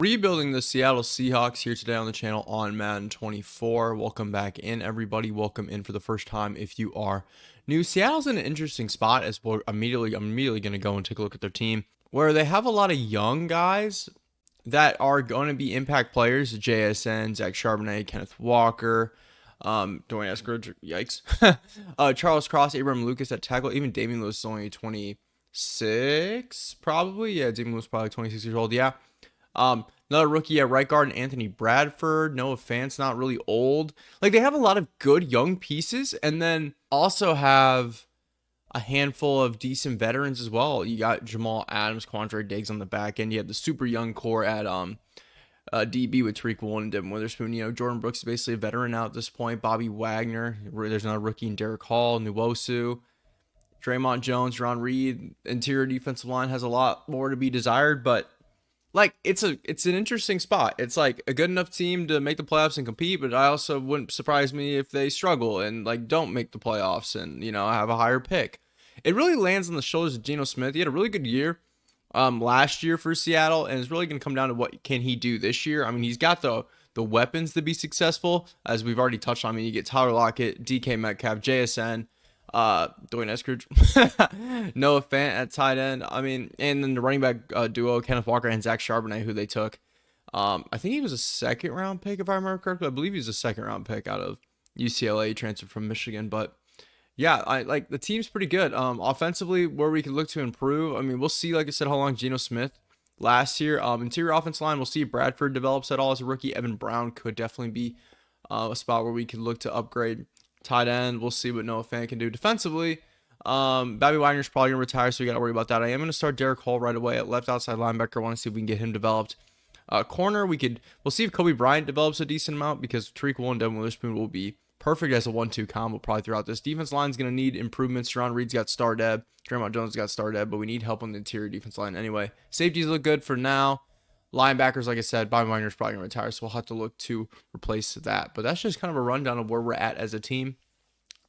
Rebuilding the Seattle Seahawks here today on the channel on Madden 24. Welcome back in, everybody. Welcome in for the first time if you are new. Seattle's in an interesting spot as we're I'm immediately going to go and take a look at their team where they have a lot of young guys that are going to be impact players. JSN, Zach Charbonnet, Kenneth Walker, Dwayne Eskridge, yikes. Charles Cross, Abraham Lucas at tackle. Even Damian Lewis is only 26, probably. Yeah, Damian Lewis is probably 26 years old. Yeah. Another rookie at right guard, Anthony Bradford. Noah Fant's not really old. Like, they have a lot of good young pieces, and then also have a handful of decent veterans as well. You got Jamal Adams, Quandre Diggs on the back end. You have the super young core at DB with Tariq Woolen and Devin Witherspoon. You know, Jordan Brooks is basically a veteran now at this point. Bobby Wagner. There's another rookie in Derek Hall, Nwosu. Draymond Jones, Ron Reed. Interior defensive line has a lot more to be desired, but like it's an interesting spot. It's like a good enough team to make the playoffs and compete, but I also wouldn't surprise me if they struggle and like don't make the playoffs and have a higher pick. It really lands on the shoulders of Geno Smith. He had a really good year last year for Seattle, and it's really going to come down to what can he do this year. I mean, he's got the weapons to be successful, as we've already touched on. I mean, you get Tyler Lockett, DK Metcalf, JSN, Dwayne Eskridge, Noah Fant at tight end. I mean, and then the running back duo, Kenneth Walker and Zach Charbonnet, who they took. I think he was a second round pick, if I remember correctly. I believe he was a second round pick out of UCLA, transferred from Michigan. But yeah, I like the team's pretty good. Offensively, where we could look to improve. I mean, we'll see, like I said, how long Geno Smith last year. Interior offense line, we'll see if Bradford develops at all as a rookie. Evan Brown could definitely be a spot where we could look to upgrade. Tight end, we'll see what Noah Fant can do defensively. Bobby Wagner's probably gonna retire, so we gotta worry about that. I am gonna start Derek Hall right away at left outside linebacker. I want to see if we can get him developed. Corner, we'll see if Kobe Bryant develops a decent amount, because Tariq Woolen and Devin Witherspoon will be perfect as a 1-2 combo probably throughout this. Defense line's gonna need improvements. Ron Reed's got star deb, Draymond Jones got star deb, but we need help on the interior defense line anyway. Safeties look good for now. Linebackers, like I said, Bobby Wagner's probably going to retire, so we'll have to look to replace that. But that's just kind of a rundown of where we're at as a team.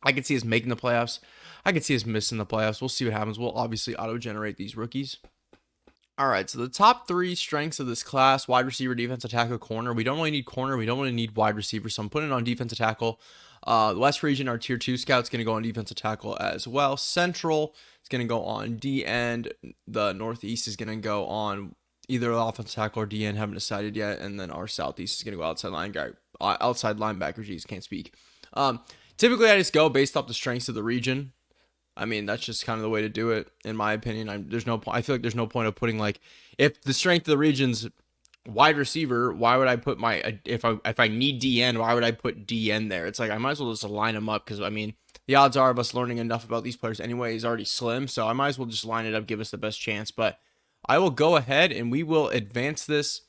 I could see us making the playoffs. I could see us missing the playoffs. We'll see what happens. We'll obviously auto-generate these rookies. All right, so the top three strengths of this class: wide receiver, defensive tackle, corner. We don't really need corner. We don't really need wide receiver, so I'm putting it on defensive tackle. The West region, our tier 2 scout's going to go on defensive tackle as well. Central is going to go on D end. The Northeast is going to go on either offensive tackle or D end. Haven't decided yet. And then our Southeast is going to go outside linebacker. Jeez, can't speak. Typically, I just go based off the strengths of the region. I mean, that's just kind of the way to do it, in my opinion. There's no point. I feel like there's no point of putting, like, if the strength of the region's wide receiver, why would I put if I need DN, why would I put DN there? It's like I might as well just line them up, because I mean the odds are of us learning enough about these players anyway is already slim. So I might as well just line it up, give us the best chance. But I will go ahead and we will advance this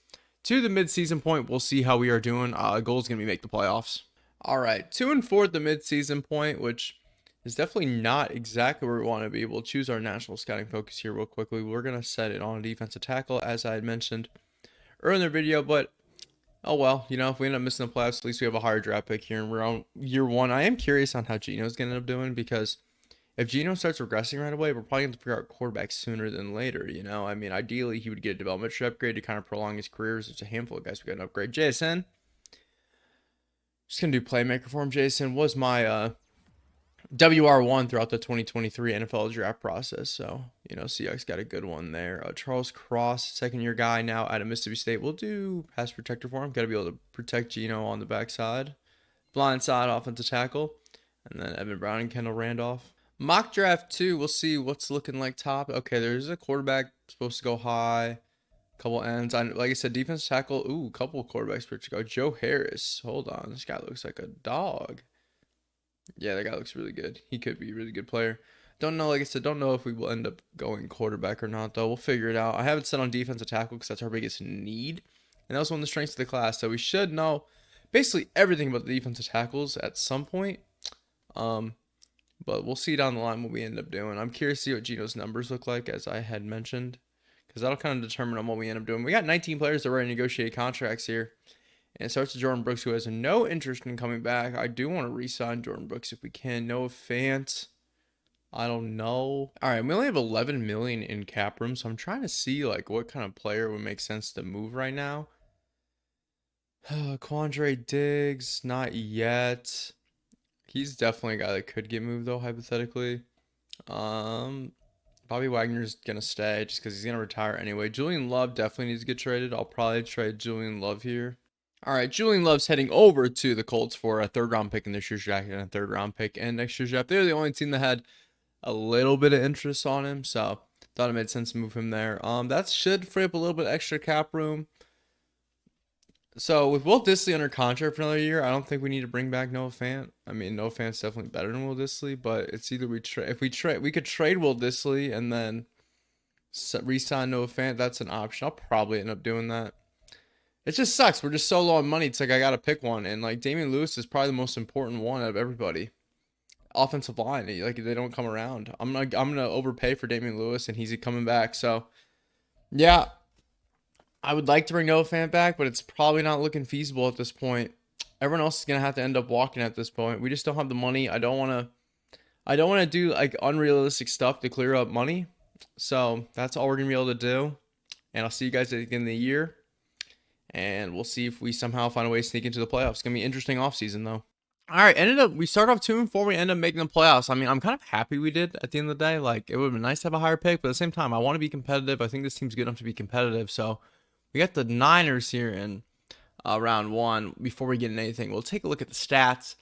to the mid-season point. We'll see how we are doing. Goal is going to be make the playoffs. All right, 2-4 at the mid-season point, which is definitely not exactly where we want to be. We'll choose our national scouting focus here real quickly. We're going to set it on defensive tackle, as I had mentioned earlier in the video, but oh well, if we end up missing the playoffs, at least we have a higher draft pick here, and we're on year 1. I am curious on how Geno's going to end up doing, because if Geno starts regressing right away, we're probably going to figure out quarterback sooner than later, I mean, ideally, he would get a development upgrade to kind of prolong his career. There's a handful of guys we got to upgrade. JSN, just going to do playmaker for him. JSN was my WR1 throughout the 2023 NFL draft process. So, Seahawks got a good one there. Charles Cross, second-year guy now out of Mississippi State. We'll do pass protector for him. Got to be able to protect Geno on the backside. Blind side, offensive tackle. And then Evan Brown and Kendall Randolph. Mock draft 2, we'll see what's looking like top. Okay, there's a quarterback supposed to go high. Couple ends. Like I said, defensive tackle. Ooh, couple quarterbacks supposed to go. Joe Harris. Hold on. This guy looks like a dog. Yeah, that guy looks really good. He could be a really good player. Don't know, like I said, don't know if we will end up going quarterback or not, though. We'll figure it out. I have it set on defensive tackle because that's our biggest need. And that was one of the strengths of the class. So we should know basically everything about the defensive tackles at some point. But we'll see down the line what we end up doing. I'm curious to see what Geno's numbers look like, as I had mentioned, because that'll kind of determine on what we end up doing. We got 19 players that are ready to negotiate contracts here. And it starts with Jordan Brooks, who has no interest in coming back. I do want to re-sign Jordan Brooks if we can. Noah Fant. I don't know. All right, we only have 11 million in cap room, so I'm trying to see like what kind of player would make sense to move right now. Quandre Diggs, not yet. He's definitely a guy that could get moved though, hypothetically. Um, Bobby Wagner's gonna stay just because he's gonna retire anyway. Julian Love definitely needs to get traded. I'll probably trade Julian Love here. All right, Julian Love's heading over to the Colts for a third round pick in this year's draft and a third round pick and next year's draft. They're the only team that had a little bit of interest on him, so thought it made sense to move him there. That should free up a little bit extra cap room. So with Will Dissly under contract for another year, I don't think we need to bring back Noah Fant. I mean, Noah Fant's definitely better than Will Dissly, but it's either if we trade, we could trade Will Dissly and then re-sign Noah Fant. That's an option. I'll probably end up doing that. It just sucks. We're just so low on money. It's like I gotta pick one, and like Damian Lewis is probably the most important one out of everybody. Offensive line, like they don't come around. I'm gonna overpay for Damian Lewis, and he's coming back. So yeah, I would like to bring Noah Fant back, but it's probably not looking feasible at this point. Everyone else is gonna have to end up walking at this point. We just don't have the money. I don't wanna do like unrealistic stuff to clear up money. So that's all we're gonna be able to do. And I'll see you guys at the end of the year. And we'll see if we somehow find a way to sneak into the playoffs. It's gonna be an interesting offseason though. All right, we start off 2-4. We end up making the playoffs. I mean, I'm kind of happy we did at the end of the day. Like, it would have been nice to have a higher pick, but at the same time, I want to be competitive. I think this team's good enough to be competitive. So we got the Niners here in round one. Before we get into anything, we'll take a look at the stats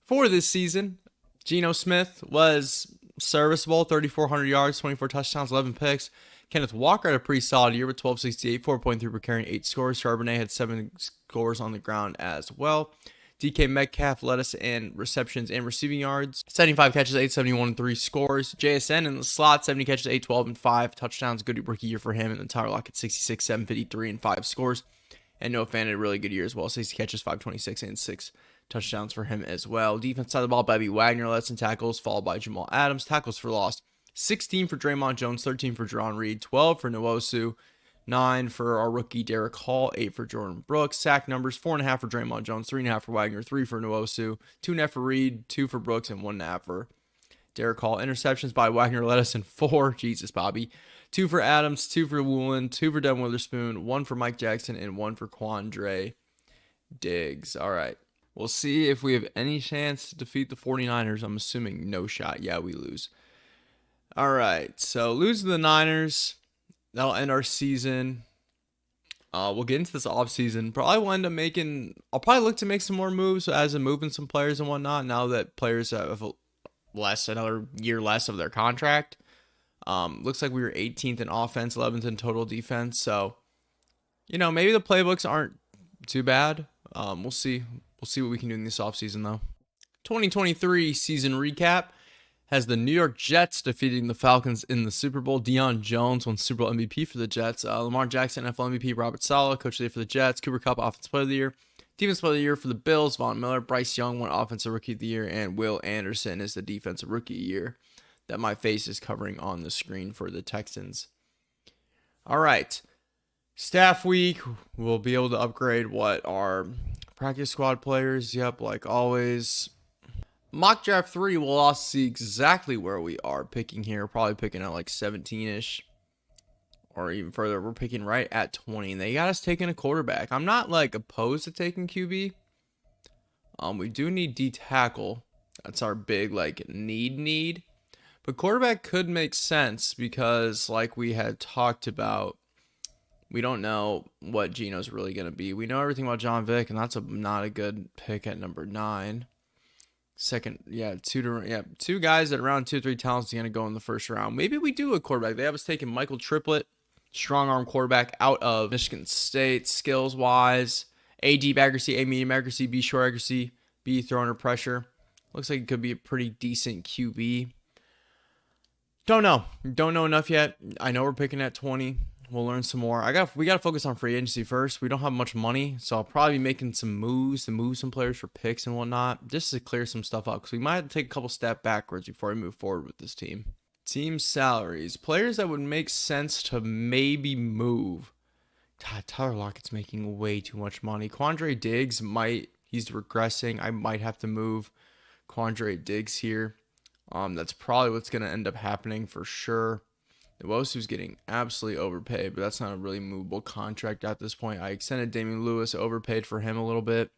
for this season. Geno Smith was serviceable, 3,400 yards, 24 touchdowns, 11 picks. Kenneth Walker had a pretty solid year with 1268, 4.3 per carry, and 8 scores. Charbonnet had 7 scores on the ground as well. DK Metcalf led us in receptions and receiving yards. 75 catches, 871, and 3 scores. JSN in the slot, 70 catches, 812, and 5 touchdowns. Good rookie year for him. And then Tyler Lockett, 66, 753, and 5 scores. And Noah Fant had a really good year as well. 60 catches, 526, and 6 touchdowns for him as well. Defense side of the ball, Bobby Wagner led us in tackles, followed by Jamal Adams. Tackles for loss, 16 for Draymond Jones, 13 for Jerron Reed, 12 for Nwosu, 9 for our rookie Derek Hall, 8 for Jordan Brooks. Sack numbers, 4.5 for Draymond Jones, 3.5 for Wagner, 3 for Nwosu, 2.5 for Reed, 2 for Brooks, and 1.5 for Derek Hall. Interceptions by Wagner led us in 4. Jesus, Bobby. 2 for Adams, 2 for Woolen, 2 for Devin Witherspoon, 1 for Mike Jackson, and 1 for Quandre Diggs. All right. We'll see if we have any chance to defeat the 49ers. I'm assuming no shot. Yeah, we lose. All right. So lose to the Niners. That'll end our season. We'll get into this offseason. Probably will end up I'll probably look to make some more moves as in moving some players and whatnot now that players have another year less of their contract. Looks like we were 18th in offense, 11th in total defense. So, maybe the playbooks aren't too bad. We'll see. We'll see what we can do in this offseason, though. 2023 season recap has the New York Jets defeating the Falcons in the Super Bowl. Deion Jones won Super Bowl MVP for the Jets. Lamar Jackson, NFL MVP. Robert Saleh, Coach of the Year for the Jets. Cooper Kupp, Offensive Player of the Year. Defensive Player of the Year for the Bills. Von Miller. Bryce Young won Offensive Rookie of the Year. And Will Anderson is the Defensive Rookie of the Year that my face is covering on the screen for the Texans. All right. Staff week. We'll be able to upgrade what our practice squad players. Yep, like always. Mock draft 3, we'll also see exactly where we are picking here. Probably picking at like 17-ish or even further. We're picking right at 20. And they got us taking a quarterback. I'm not like opposed to taking QB. We do need D tackle. That's our big like need. But quarterback could make sense because like we had talked about, we don't know what Geno's really going to be. We know everything about John Vick, and that's not a good pick at number 9. Two guys at around 2-3 talents are going to go in the first round. Maybe we do a quarterback. They have us taking Michael Triplett, strong arm quarterback out of Michigan State, skills wise, A deep accuracy, A medium accuracy, B short accuracy, B throw under pressure. Looks like it could be a pretty decent QB. Don't know enough yet. I know we're picking at 20. We'll learn some more. We got to focus on free agency first. We don't have much money, so I'll probably be making some moves to move some players for picks and whatnot, just to clear some stuff up, because we might have to take a couple steps backwards before we move forward with this team. Team salaries. Players that would make sense to maybe move. God, Tyler Lockett's making way too much money. Quandre Diggs he's regressing. I might have to move Quandre Diggs here. That's probably what's going to end up happening for sure. Nwosu's getting absolutely overpaid, but that's not a really movable contract at this point. I extended Damian Lewis, overpaid for him a little bit.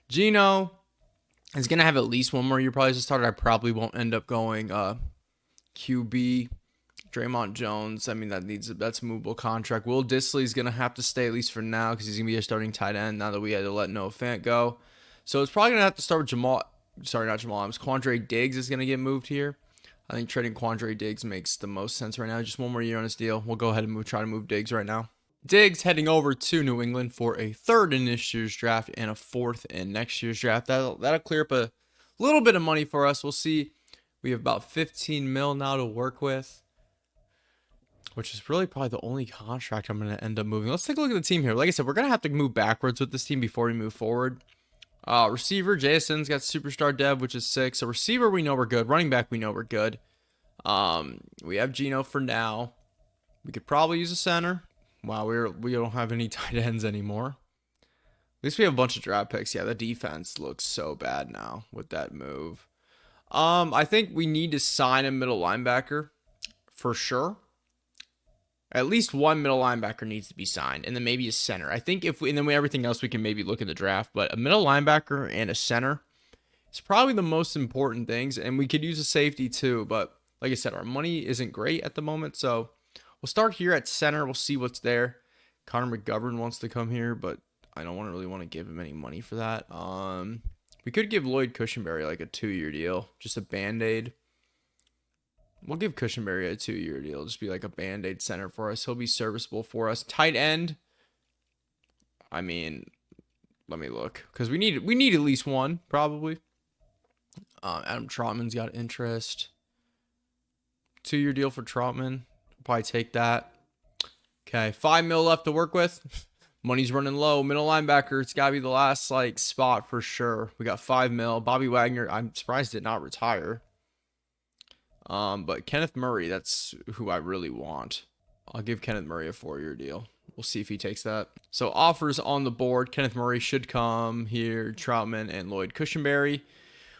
Gino is going to have at least one more year probably as a starter. I probably won't end up going QB. Draymond Jones, I mean, that's a movable contract. Will Dissly's going to have to stay at least for now because he's going to be a starting tight end now that we had to let Noah Fant go. So it's probably going to have to start with Quandre Diggs is going to get moved here. I think trading Quandre Diggs makes the most sense right now. Just one more year on his deal. We'll go ahead and try to move Diggs right now. Diggs heading over to New England for a third in this year's draft and a fourth in next year's draft. That'll clear up a little bit of money for us. We'll see. We have about 15 mil now to work with, which is really probably the only contract I'm going to end up moving. Let's take a look at the team here. Like I said, we're going to have to move backwards with this team before we move forward. Receiver, Jason's got superstar dev, which is 6. So receiver, we know we're good. Running back, we know we're good. We have Gino for now. We could probably use a center. Wow, we don't have any tight ends anymore. At least we have a bunch of draft picks. Yeah, the defense looks so bad now with that move. I think we need to sign a middle linebacker for sure. At least one middle linebacker needs to be signed, and then maybe a center. I think everything else we can maybe look at the draft, but a middle linebacker and a center is probably the most important things, and we could use a safety too, but like I said, our money isn't great at the moment, so we'll start here at center. We'll see what's there. Connor McGovern wants to come here, but I don't really want to give him any money for that. We could give Lloyd Cushenberry like a 2-year deal, just a Band-Aid. We'll give Cushenberry a 2-year deal. Just be like a Band-Aid center for us. He'll be serviceable for us. Tight end. I mean, let me look. Because we need at least one, probably. Adam Trotman's got interest. 2-year deal for Trotman. Probably take that. Okay, 5 mil left to work with. Money's running low. Middle linebacker, it's got to be the last spot for sure. We got 5 mil. Bobby Wagner, I'm surprised did not retire. But Kenneth Murray, that's who I really want. I'll give Kenneth Murray a 4-year deal. We'll see if he takes that. So offers on the board. Kenneth Murray should come here. Troutman and Lloyd Cushenberry.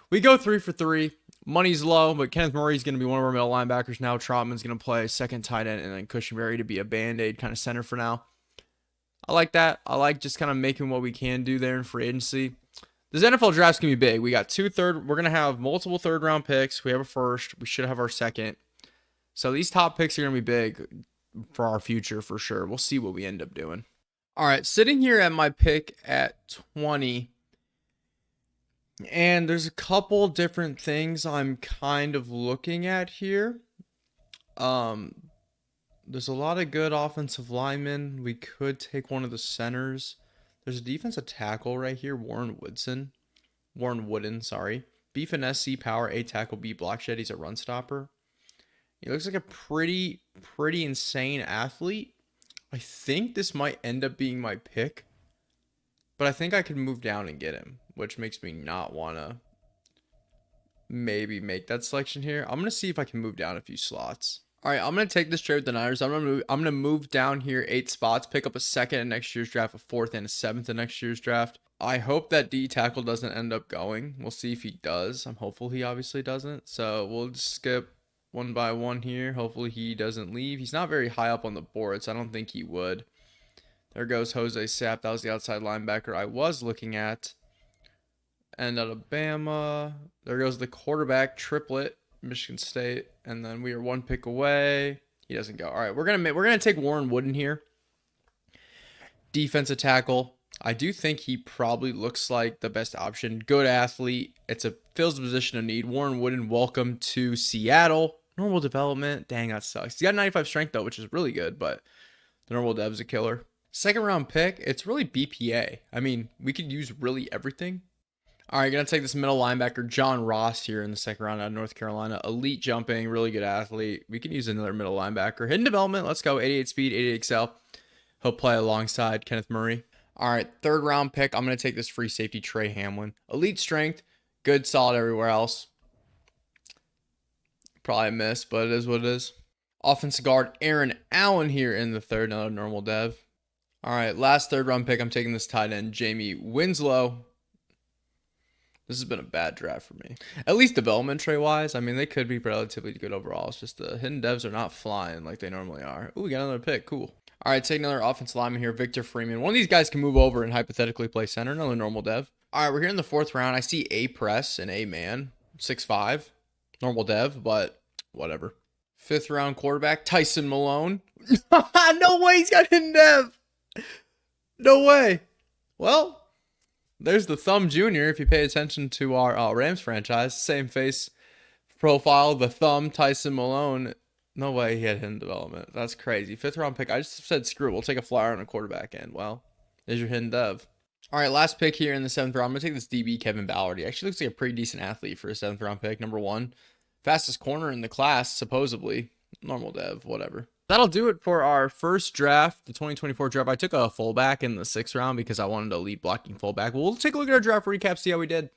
We go 3 for 3. Money's low, but Kenneth Murray's going to be one of our middle linebackers now. Troutman's going to play second tight end, and then Cushenberry to be a Band-Aid kind of center for now. I like that. I like just kind of making what we can do there in free agency. This NFL draft's going to be big. We got we're going to have multiple third-round picks. We have a first. We should have our second. So these top picks are going to be big for our future for sure. We'll see what we end up doing. All right, sitting here at my pick at 20, and there's a couple different things I'm kind of looking at here. There's a lot of good offensive linemen. We could take one of the centers. There's a defensive tackle right here, Warren Wooden, sorry. B finesse, C power, A tackle, B block shed. He's a run stopper. He looks like a pretty insane athlete. I think this might end up being my pick, but I think I could move down and get him, which makes me not want to maybe make that selection here. I'm going to see if I can move down a few slots. All right, I'm going to take this trade with the Niners. I'm going to move down here 8 spots, pick up a second in next year's draft, a fourth and a seventh in next year's draft. I hope that D tackle doesn't end up going. We'll see if he does. I'm hopeful he obviously doesn't. So we'll just skip one by one here. Hopefully he doesn't leave. He's not very high up on the board, so I don't think he would. There goes Jose Sapp. That was the outside linebacker I was looking at. And Alabama. There goes the quarterback triplet. Michigan State, and then we are 1 pick away. He doesn't go. All right, we're gonna take Warren Wooden here. Defensive tackle. I do think he probably looks like the best option. Good athlete. Fills the position of need. Warren Wooden, welcome to Seattle. Normal development. Dang, that sucks. He's got 95 strength though, which is really good, but the normal dev's a killer. Second round pick. It's really BPA. I mean, we could use really everything. All right, going to take this middle linebacker, John Ross, here in the second round out of North Carolina. Elite jumping, really good athlete. We can use another middle linebacker. Hidden development, let's go. 88 speed, 88 excel. He'll play alongside Kenneth Murray. All right, third round pick. I'm going to take this free safety, Trey Hamlin. Elite strength, good, solid everywhere else. Probably a miss, but it is what it is. Offensive guard, Aaron Allen here in the third, another normal dev. All right, last third round pick. I'm taking this tight end, Jamie Winslow. This has been a bad draft for me. At least development trait wise, I mean, they could be relatively good overall. It's just the hidden devs are not flying like they normally are. Ooh, we got another pick. Cool. All right, take another offensive lineman here, Victor Freeman. One of these guys can move over and hypothetically play center. Another normal dev. All right, we're here in the 4th round. I see A press and A man, 6'5", normal dev, but whatever. 5th round quarterback, Tyson Malone. No way, he's got hidden dev. No way. Well, there's the Thumb Junior. If you pay attention to our Rams franchise, same face profile, the Thumb, Tyson Malone. No way he had hidden development. That's crazy. 5th round pick. I just said screw it. We'll take a flyer on a quarterback end. Well, there's your hidden dev. All right, last pick here in the 7th round. I'm going to take this DB, Kevin Ballard. He actually looks like a pretty decent athlete for a 7th round pick. Number 1. Fastest corner in the class, supposedly. Normal dev, whatever. That'll do it for our first draft, the 2024 draft. I took a fullback in the 6th round because I wanted a lead blocking fullback. We'll take a look at our draft recap, see how we did.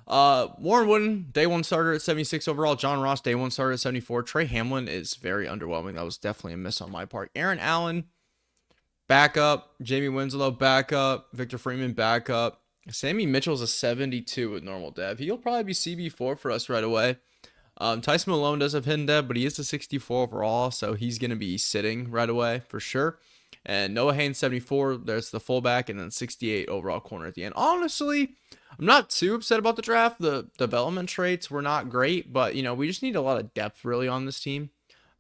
Warren Wooden, day 1 starter at 76 overall. John Ross, day 1 starter at 74. Trey Hamlin is very underwhelming. That was definitely a miss on my part. Aaron Allen, backup. Jamie Winslow, backup. Victor Freeman, backup. Sammy Mitchell's a 72 with normal dev. He'll probably be CB4 for us right away. Tyson Malone does have hidden dev, but he is a 64 overall, so he's going to be sitting right away for sure. And Noah Haynes, 74, there's the fullback, and then 68 overall corner at the end. Honestly, I'm not too upset about the draft. The development traits were not great, but, you know, we just need a lot of depth really on this team.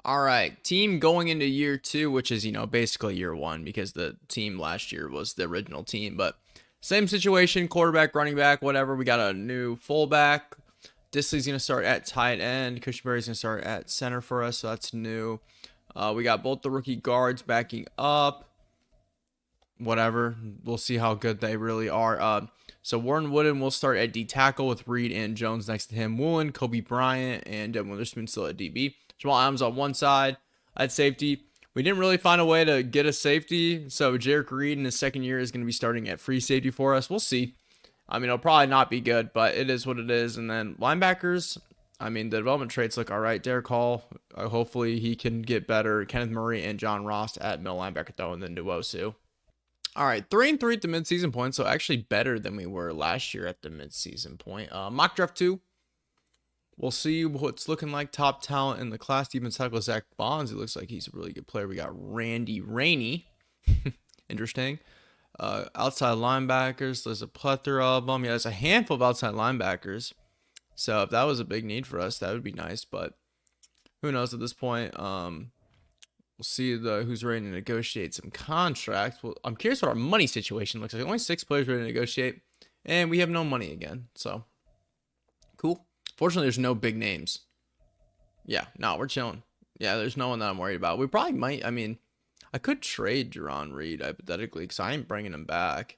All right, team going into year 2, which is, you know, basically year 1 because the team last year was the original team. But same situation, quarterback, running back, whatever. We got a new fullback. Disley's going to start at tight end. Cushenberry's going to start at center for us, so that's new. We got both the rookie guards backing up. Whatever. We'll see how good they really are. So Warren Wooden will start at D tackle with Reed and Jones next to him. Woolen, Kobe Bryant, and Devin Witherspoon still at DB. Jamal Adams on one side at safety. We didn't really find a way to get a safety, so Jarek Reed in his 2nd year is going to be starting at free safety for us. We'll see. I mean, it'll probably not be good, but it is what it is. And then linebackers, I mean, the development traits look all right. Derek Hall, hopefully he can get better. Kenneth Murray and John Ross at middle linebacker, though, and then Nwosu. All right, 3-3 at the midseason point, so actually better than we were last year at the midseason point. Mock draft 2. We'll see what's looking like. Top talent in the class. Defense tackle Zach Bonds. It looks like he's a really good player. We got Randy Rainey. Interesting. Outside linebackers, there's a plethora of them. Yeah, there's a handful of outside linebackers. So if that was a big need for us, that would be nice. But who knows at this point? We'll see who's ready to negotiate some contracts. Well, I'm curious what our money situation looks like. Only 6 players ready to negotiate, and we have no money again. So cool. Fortunately, there's no big names. Yeah, no, we're chilling. Yeah, there's no one that I'm worried about. We probably might. I mean, I could trade Jerron Reed, hypothetically, because I ain't bringing him back.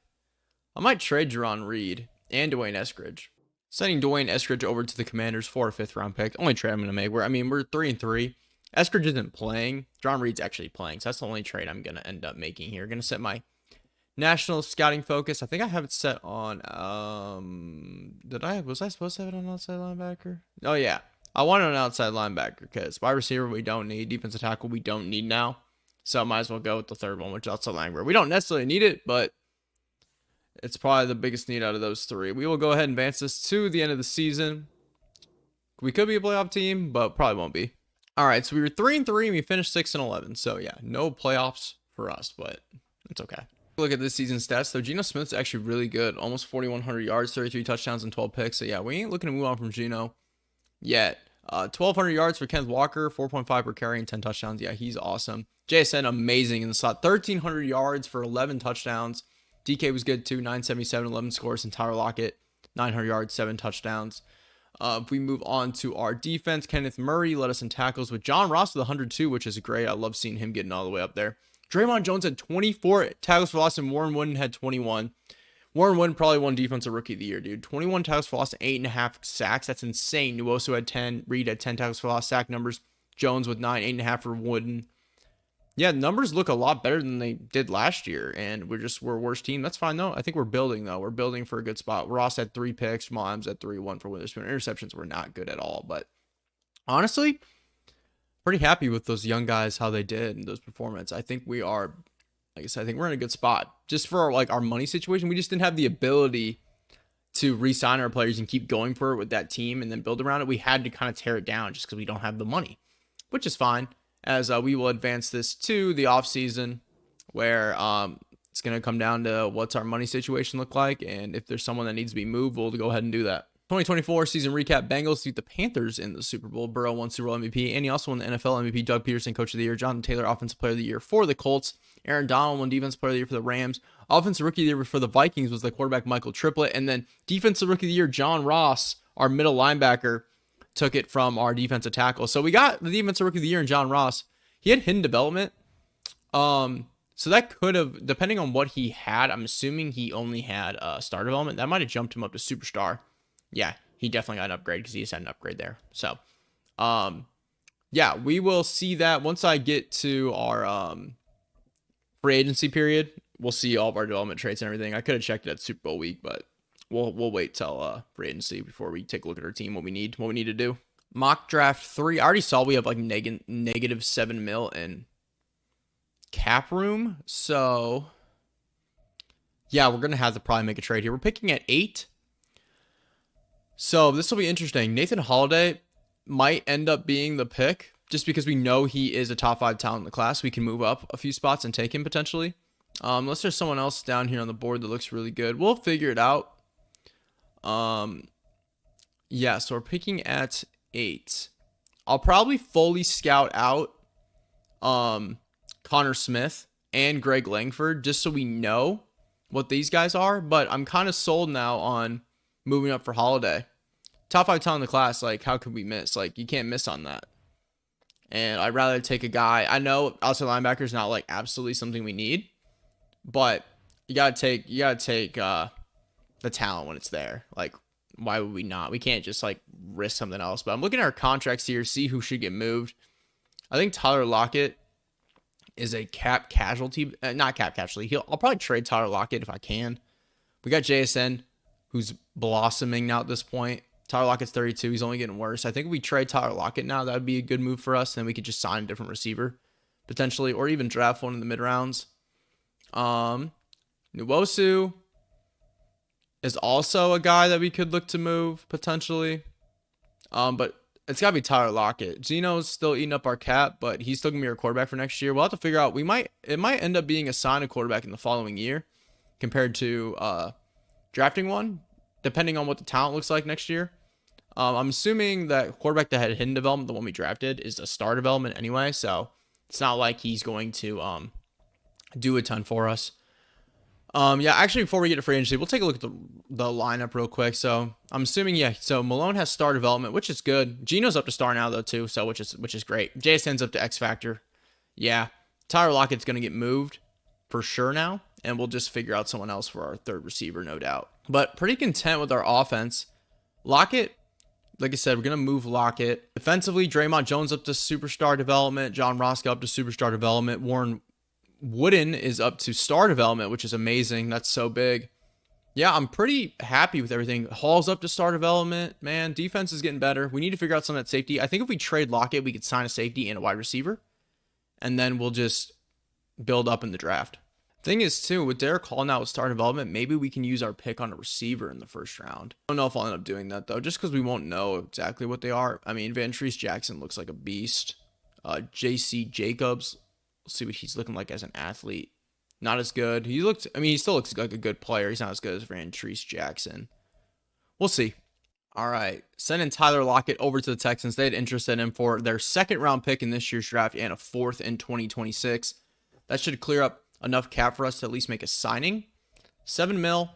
I might trade Jerron Reed and Dwayne Eskridge. Sending Dwayne Eskridge over to the Commanders for a 5th round pick. Only trade I'm going to make. We're 3-3. Eskridge isn't playing. Jerron Reed's actually playing, so that's the only trade I'm going to end up making here. Going to set my national scouting focus. I think I have it set on, was I supposed to have it on outside linebacker? Oh, yeah. I want it on outside linebacker because wide receiver we don't need. Defensive tackle we don't need now. So I might as well go with the 3rd one, which is outside linebacker. We don't necessarily need it, but it's probably the biggest need out of those 3. We will go ahead and advance this to the end of the season. We could be a playoff team, but probably won't be. All right, so we were 3-3 and we finished 6-11. So yeah, no playoffs for us, but it's okay. Look at this season's stats. So Geno Smith's actually really good. Almost 4,100 yards, 33 touchdowns, and 12 picks. So yeah, we ain't looking to move on from Geno yet. 1,200 yards for Kenneth Walker, 4.5 per carry, and 10 touchdowns. Yeah, he's awesome. JSN, amazing in the slot. 1,300 yards for 11 touchdowns. DK was good too, 977, 11 scores. And Tyler Lockett, 900 yards, 7 touchdowns. If we move on to our defense, Kenneth Murray led us in tackles with John Ross with 102, which is great. I love seeing him getting all the way up there. Draymond Jones had 24 tackles for loss, and Warren Wooden had 21. Warren Wooden probably won Defensive Rookie of the Year, dude. 21 tackles for loss and 8.5 sacks. That's insane. Nwosu had 10. Reed had 10 tackles for loss. Sack numbers. Jones with 9, 8.5 for Wooden. Yeah, numbers look a lot better than they did last year, and we're a worse team. That's fine, though. I think we're building, though. We're building for a good spot. Ross had 3 picks. Jamal Adams had 3, 1 for Witherspoon. Interceptions were not good at all, but honestly, pretty happy with those young guys, how they did and those performances. I think we are, like I said, I think we're in a good spot. Just for, like, our money situation, we just didn't have the ability to re-sign our players and keep going for it with that team and then build around it. We had to kind of tear it down just because we don't have the money, which is fine, as we will advance this to the offseason where it's going to come down to what's our money situation look like, and if there's someone that needs to be moved, we'll go ahead and do that. 2024 season recap: Bengals beat the Panthers in the Super Bowl. Burrow won Super Bowl MVP, and he also won the NFL MVP. Doug Peterson, Coach of the Year. Jonathan Taylor, Offensive Player of the Year for the Colts. Aaron Donald won Defensive Player of the Year for the Rams. Offensive Rookie of the Year for the Vikings was the quarterback Michael Triplett, and then Defensive Rookie of the Year John Ross, our middle linebacker, took it from our defensive tackle. So we got the Defensive Rookie of the Year in John Ross. He had hidden development. So that could have, depending on what he had, I'm assuming he only had star development. That might have jumped him up to superstar. Yeah, he definitely got an upgrade because he just had an upgrade there. So, yeah, we will see that once I get to our free agency period. We'll see all of our development traits and everything. I could have checked it at Super Bowl week, but we'll wait till free agency before we take a look at our team, what we need to do. Mock draft 3. I already saw we have like negative $7 million in cap room. So yeah, we're gonna have to probably make a trade here. We're picking at 8. So this will be interesting. Nathan Holiday might end up being the pick just because we know he is a top 5 talent in the class. We can move up a few spots and take him potentially. Unless there's someone else down here on the board that looks really good. We'll figure it out. Yeah, so we're picking at 8. I'll probably fully scout out Connor Smith and Greg Langford just so we know what these guys are. But I'm kind of sold now on moving up for Holiday. Top 5 talent in the class, like, how could we miss? Like, you can't miss on that. And I'd rather take a guy. I know outside linebacker is not like absolutely something we need, but you gotta take the talent when it's there. Like, why would we not? We can't just like risk something else. But I'm looking at our contracts here, see who should get moved. I think Tyler Lockett is a cap casualty, not cap casualty. I'll probably trade Tyler Lockett if I can. We got JSN, who's blossoming now at this point. Tyler Lockett's 32. He's only getting worse. I think if we trade Tyler Lockett now, that would be a good move for us. Then we could just sign a different receiver, potentially, or even draft one in the mid rounds. Nwosu is also a guy that we could look to move, potentially. But it's got to be Tyler Lockett. Zeno's still eating up our cap, but he's still going to be our quarterback for next year. We'll have to figure out. It might end up being a sign of quarterback in the following year compared to drafting one, depending on what the talent looks like next year. I'm assuming that quarterback that had hidden development, the one we drafted, is a star development anyway, so it's not like he's going to do a ton for us. Yeah, actually, before we get to free agency, we'll take a look at the lineup real quick. So I'm assuming, yeah, so Malone has star development, which is good. Geno's up to star now though too, so which is great. JSN's up to X Factor. Yeah, Tyler Lockett's gonna get moved for sure now, and we'll just figure out someone else for our third receiver, no doubt. But pretty content with our offense. Lockett, like I said, we're gonna move Lockett. Defensively, Draymond Jones up to superstar development. John Roscoe up to superstar development. Warren Wooden is up to star development, which is amazing. That's so big. Yeah, I'm pretty happy with everything. Hall's up to star development. Man, defense is getting better. We need to figure out some of that safety. I think if we trade Lockett, we could sign a safety and a wide receiver, and then we'll just build up in the draft. Thing is, too, with Derek Hall now with star development, maybe we can use our pick on a receiver in the first round. I don't know if I'll end up doing that, though, just because we won't know exactly what they are. I mean, Vantrese Jackson looks like a beast. J.C. Jacobs, let's see what he's looking like as an athlete. Not as good. He still looks like a good player. He's not as good as Vantrese Jackson. We'll see. All right. Sending Tyler Lockett over to the Texans. They had interest in him for their second round pick in this year's draft and a 4th in 2026. That should clear up enough cap for us to at least make a signing. $7 million.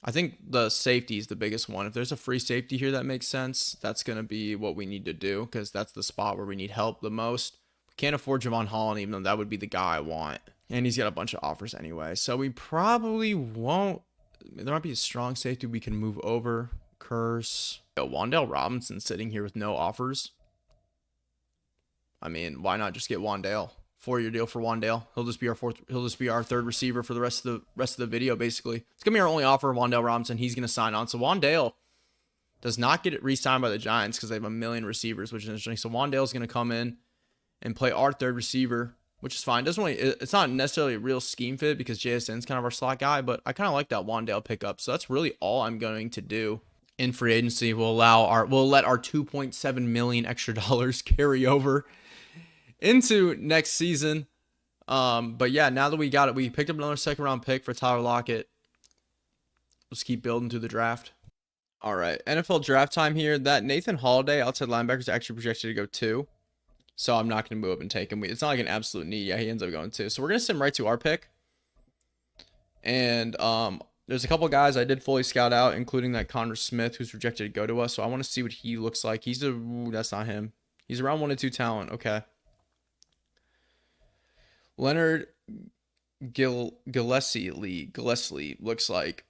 I think the safety is the biggest one. If there's a free safety here that makes sense, that's going to be what we need to do because that's the spot where we need help the most. Can't afford Javon Holland, even though that would be the guy I want. And he's got a bunch of offers anyway. So we probably won't. There might be a strong safety we can move over. Curse. Wan'Dale Robinson sitting here with no offers. I mean, why not just get Wan'Dale? 4-year deal for Wan'Dale. He'll just be our third receiver for the rest of the video, basically. It's gonna be our only offer, Wan'Dale Robinson. He's gonna sign on. So Wan'Dale does not get it re-signed by the Giants because they have a million receivers, which is interesting. So Wan'Dale's gonna come in and play our third receiver, which is fine. Doesn't really, it's not necessarily a real scheme fit because JSN's kind of our slot guy, but I kind of like that Wandale pickup. So that's really all I'm going to do in free agency. We'll let our 2.7 million extra dollars carry over into next season. But yeah, now that we got it, we picked up another second round pick for Tyler Lockett. Let's keep building through the draft. All right, NFL draft time here. That Nathan Holiday outside linebacker is actually projected to go 2. So I'm not going to move up and take him. It's not like an absolute need. Yeah, he ends up going 2. So we're going to send him right to our pick. And there's a couple guys I did fully scout out, including that Connor Smith, who's projected to go to us. So I want to see what he looks like. That's not him. He's around 1 and 2 talent. Okay. Leonard Gillespie looks like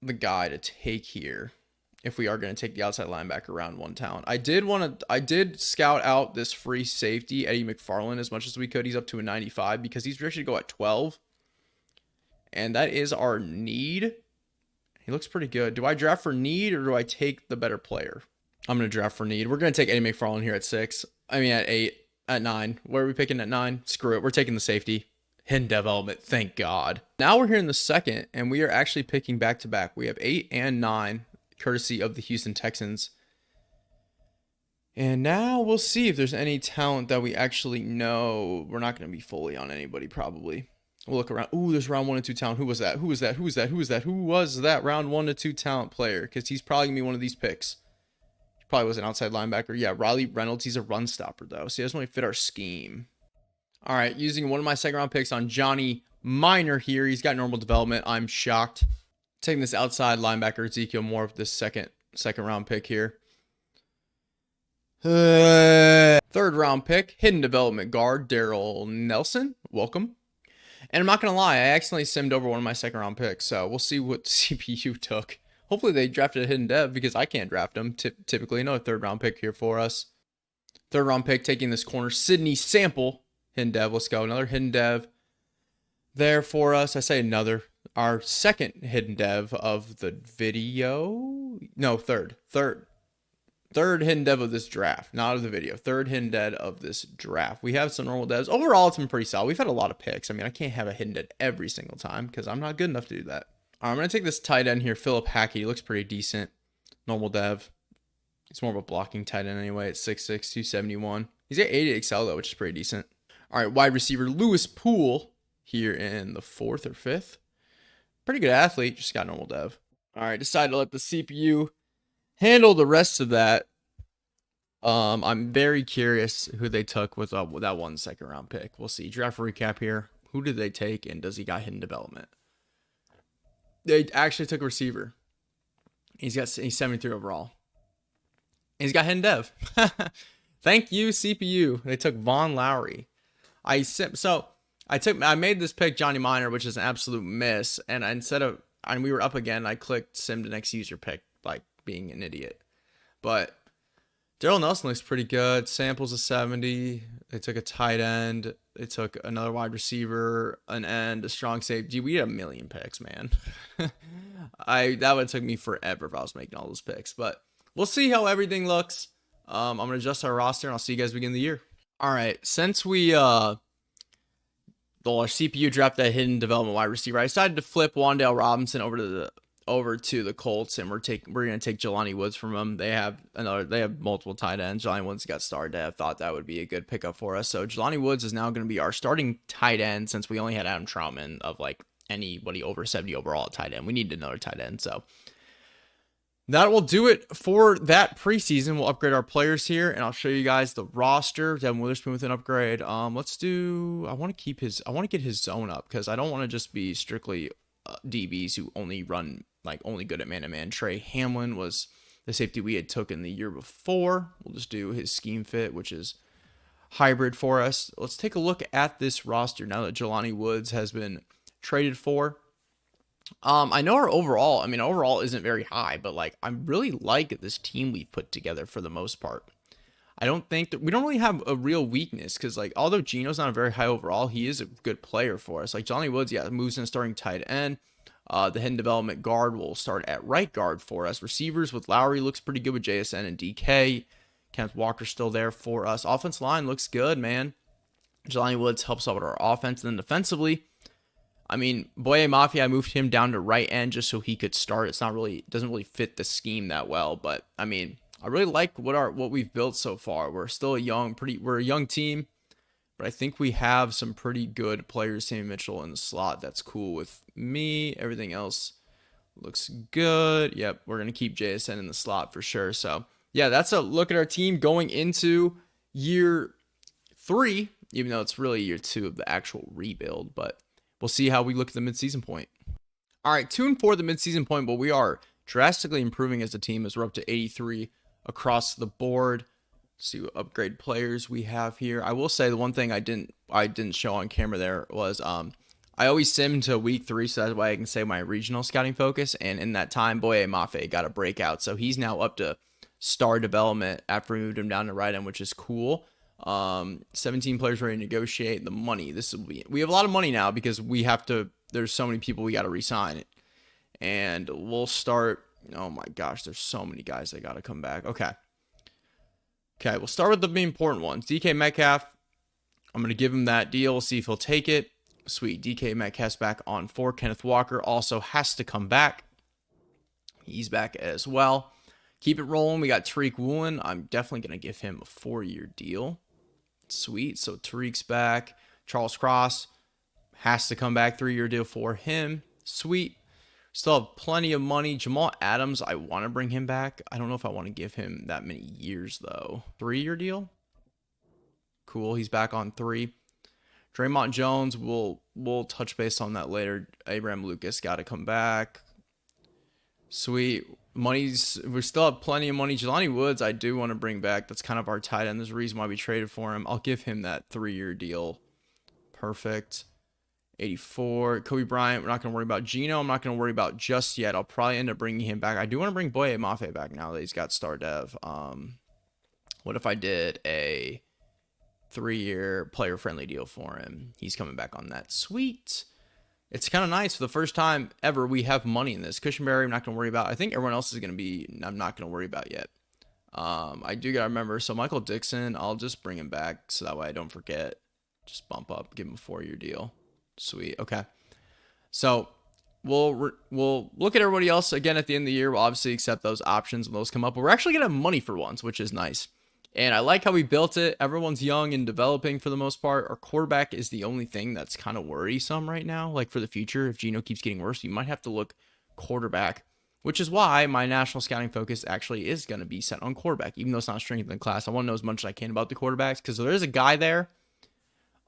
the guy to take here if we are going to take the outside linebacker round 1 talent. I did scout out this free safety, Eddie McFarland, as much as we could. He's up to a 95 because he's projected to go at 12. And that is our need. He looks pretty good. Do I draft for need or do I take the better player? I'm going to draft for need. We're going to take Eddie McFarland here at 6. I mean at 8, at 9. Where are we picking at 9? Screw it. We're taking the safety. Hidden development, thank God. Now we're here in the second, and we are actually picking back-to-back. We have 8 and 9, courtesy of the Houston Texans. And now we'll see if there's any talent that we actually know. We're not going to be fully on anybody, probably. We'll look around. Ooh, there's round 1 and 2 talent. Who was that? Who was that round 1 to 2 talent player? Because he's probably going to be one of these picks. He probably was an outside linebacker. Yeah, Riley Reynolds. He's a run stopper, though, so he doesn't really fit our scheme. All right, using one of my second round picks on Johnny Minor here. He's got normal development. I'm shocked. Taking this outside linebacker, Ezekiel Moore, with this second round pick here. Third round pick, hidden development guard, Daryl Nelson. Welcome. And I'm not going to lie, I accidentally simmed over one of my second round picks. So we'll see what CPU took. Hopefully they drafted a hidden dev because I can't draft them. Typically, another third round pick here for us. Third round pick taking this corner, Sydney Sample. Hidden dev. Let's go. Another hidden dev there for us. I say another. Our second hidden dev of the video. No, third hidden dev of this draft. Not of the video. Third hidden dev of this draft. We have some normal devs. Overall, it's been pretty solid. We've had a lot of picks. I mean, I can't have a hidden dev every single time because I'm not good enough to do that. All right, I'm going to take this tight end here, Philip Hackett. He looks pretty decent. Normal dev. He's more of a blocking tight end anyway at 6'6", 271. He's got 80 Excel, though, which is pretty decent. All right, wide receiver Lewis Poole here in the 4th or 5th. Pretty good athlete, just got normal dev. All right, decided to let the CPU handle the rest of that. I'm very curious who they took with that 1 second round pick. We'll see. Draft recap here. Who did they take, and does he got hidden development? They actually took a receiver. He's 73 overall. And he's got hidden dev. Thank you, CPU. They took Von Lowry. I made this pick Johnny Minor, which is an absolute miss, and we were up again, I clicked sim to next user pick, like being an idiot. But Daryl Nelson looks pretty good. Samples a 70. They took a tight end. They took another wide receiver, an end, a strong safety. We had a million picks, man. That would have took me forever if I was making all those picks. But we'll see how everything looks. I'm gonna adjust our roster, and I'll see you guys begin the year. All right, since our CPU dropped that hidden development wide receiver, I decided to flip Wandale Robinson over to the Colts, and we're gonna take Jelani Woods from them. They have multiple tight ends. Jelani Woods got started. I thought that would be a good pickup for us. So Jelani Woods is now gonna be our starting tight end since we only had Adam Troutman of like anybody over 70 overall at tight end. We need another tight end. So that will do it for that preseason. We'll upgrade our players here, and I'll show you guys the roster. Devin Witherspoon with an upgrade. I want to get his zone up because I don't want to just be strictly DBs who only good at man-to-man. Trey Hamlin was the safety we had took in the year before. We'll just do his scheme fit, which is hybrid for us. Let's take a look at this roster now that Jelani Woods has been traded for. I know our overall isn't very high, but like I really like this team we've put together for the most part. I don't think that we don't really have a real weakness because like although Gino's not a very high overall, he is a good player for us. Like Johnny Woods, moves in starting tight end. The hidden development guard will start at right guard for us. Receivers with Lowry looks pretty good with JSN and DK. Kenneth Walker's still there for us. Offensive line looks good, man. Jelani Woods helps out with our offense. And then defensively, I mean, Boye Mafia, I moved him down to right end just so he could start. It's not really, doesn't really fit the scheme that well, but I mean, I really like what we've built so far. We're still we're a young team, but I think we have some pretty good players. Sammy Mitchell in the slot. That's cool with me. Everything else looks good. Yep, we're going to keep JSN in the slot for sure. So, yeah, that's a look at our team going into year 3, even though it's really year 2 of the actual rebuild. But we'll see how we look at the midseason point. All right, 2-4 the midseason point, but we are drastically improving as a team as we're up to 83 across the board. Let's see what upgrade players we have here. I will say the one thing I didn't show on camera there was I always sim to week 3, so that's why I can say my regional scouting focus. And in that time, Boye Mafe got a breakout, so he's now up to star development after we moved him down to right end, which is cool. 17 players ready to negotiate. The money. We have a lot of money now because we have to. There's so many people we got to resign, and we'll start. Oh my gosh, there's so many guys that got to come back. Okay, we'll start with the important ones. DK Metcalf. I'm gonna give him that deal. We'll see if he'll take it. Sweet. DK Metcalf's back on 4. Kenneth Walker also has to come back. He's back as well. Keep it rolling. We got Tariq Woolen. I'm definitely going to give him a 4-year deal. Sweet. So Tariq's back. Charles Cross has to come back. 3-year deal for him. Sweet. Still have plenty of money. Jamal Adams, I want to bring him back. I don't know if I want to give him that many years, though. 3-year deal? Cool. He's back on 3. Draymond Jones, we'll touch base on that later. Abraham Lucas got to come back. Sweet. We still have plenty of money. Jelani Woods, I do want to bring back. That's kind of our tight end. There's a reason why we traded for him. I'll give him that 3-year deal. Perfect. 84. Kobe Bryant, we're not going to worry about. Gino, I'm not going to worry about just yet. I'll probably end up bringing him back. I do want to bring Boye Mafe back now that he's got star dev. What if I did a 3-year player-friendly deal for him? He's coming back on that. Sweet. It's kind of nice. For the first time ever, we have money in this. Cushenberry, I'm not going to worry about. I think everyone else is going to be, I'm not going to worry about yet. I do got to remember. So Michael Dixon, I'll just bring him back so that way I don't forget. Just bump up, give him a 4-year deal. Sweet. Okay. So we'll look at everybody else again at the end of the year. We'll obviously accept those options when those come up. But we're actually going to have money for once, which is nice. And I like how we built it. Everyone's young and developing for the most part. Our quarterback is the only thing that's kind of worrisome right now. Like for the future, if Gino keeps getting worse, you might have to look quarterback, which is why my national scouting focus actually is going to be set on quarterback, even though it's not strength in the class. I want to know as much as I can about the quarterbacks because there is a guy there.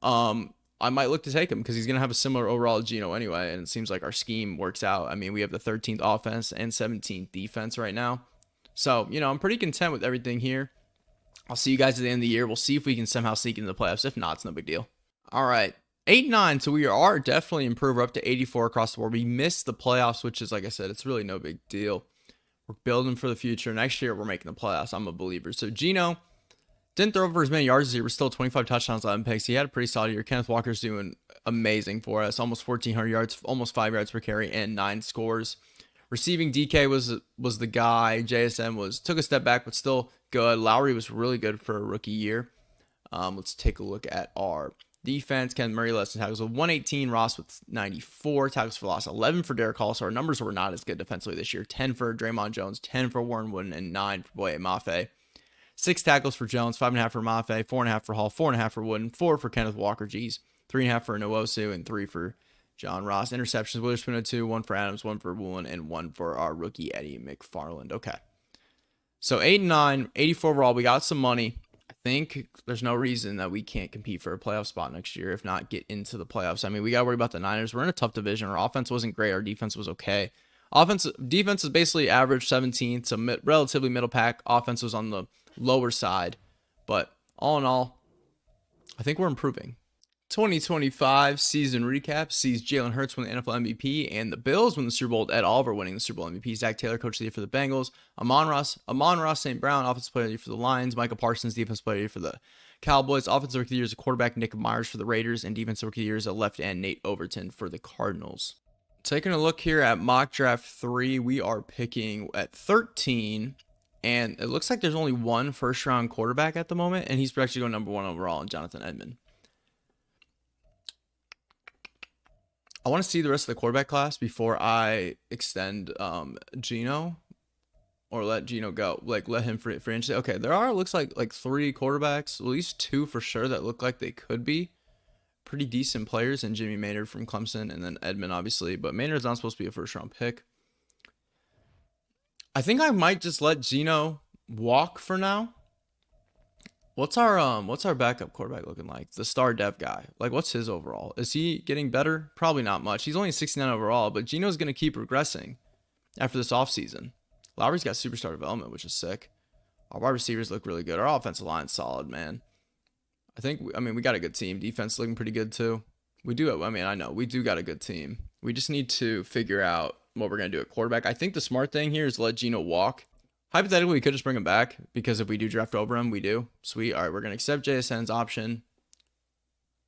I might look to take him because he's going to have a similar overall Gino anyway. And it seems like our scheme works out. I mean, we have the 13th offense and 17th defense right now. So, I'm pretty content with everything here. I'll see you guys at the end of the year. We'll see if we can somehow sneak into the playoffs. If not, it's no big deal. All right. 8-9. So we are definitely improved. We're up to 84 across the board. We missed the playoffs, which is, like I said, it's really no big deal. We're building for the future. Next year, we're making the playoffs. I'm a believer. So Gino didn't throw over as many yards as he was. Still 25 touchdowns, 11 picks. He had a pretty solid year. Kenneth Walker's doing amazing for us. Almost 1,400 yards, almost 5 yards per carry, and 9 scores. Receiving DK was the guy. JSN took a step back, but still good. Lowry was really good for a rookie year. Let's take a look at our defense. Ken Murray less than tackles with 118. Ross with 94 tackles for loss. 11 for Derek Hall. So our numbers were not as good defensively this year. 10 for Draymond Jones, 10 for Warren Wooden, and 9 for Boye Mafe. 6 tackles for Jones, 5.5 for Mafe, 4.5 for Hall, 4.5 for Wooden, 4 for Kenneth Walker. 3.5 for Nwosu, and 3 for John Ross. Interceptions, Witherspoon at 2, 1 for Adams, 1 for Woolen, and 1 for our rookie Eddie McFarland. Okay. So 8-9, 84 overall. We got some money. I think there's no reason that we can't compete for a playoff spot next year, if not get into the playoffs. I mean, we got to worry about the Niners. We're in a tough division. Our offense wasn't great. Our defense was okay. Defense is basically average 17th, so relatively middle pack. Offense was on the lower side. But all in all, I think we're improving. 2025 season recap sees Jalen Hurts win the NFL MVP and the Bills win the Super Bowl with Ed Oliver winning the Super Bowl MVP. Zach Taylor, coach of the year for the Bengals. Amon-Ra St. Brown, offensive player of the year for the Lions. Michael Parsons, defensive player of the year for the Cowboys. Offensive rookie of the year is a quarterback, Nick Myers for the Raiders. And defensive rookie of the year is a left end, Nate Overton for the Cardinals. Taking a look here at mock draft 3, we are picking at 13. And it looks like there's only one first round quarterback at the moment. And he's actually going number 1 overall in Jonathan Edmond. I want to see the rest of the quarterback class before I extend Geno or let Geno go. Like let him free agency. Okay, there are looks like 3 quarterbacks, at least 2 for sure that look like they could be pretty decent players, and Jimmy Maynard from Clemson, and then Edmond obviously, but Maynard's not supposed to be a first round pick. I think I might just let Geno walk for now. What's our backup quarterback looking like? The star dev guy. Like what's his overall? Is he getting better? Probably not much. He's only 69 overall, but Geno's going to keep regressing after this offseason. Lowry's got superstar development, which is sick. Our wide receivers look really good. Our offensive line's solid, man. I mean, we got a good team. Defense looking pretty good too. We do. I mean, I know we do got a good team. We just need to figure out what we're gonna do at quarterback. I think the smart thing here is let Geno walk. Hypothetically, we could just bring him back because if we do draft over him, we do. Sweet. All right, we're gonna accept JSN's option.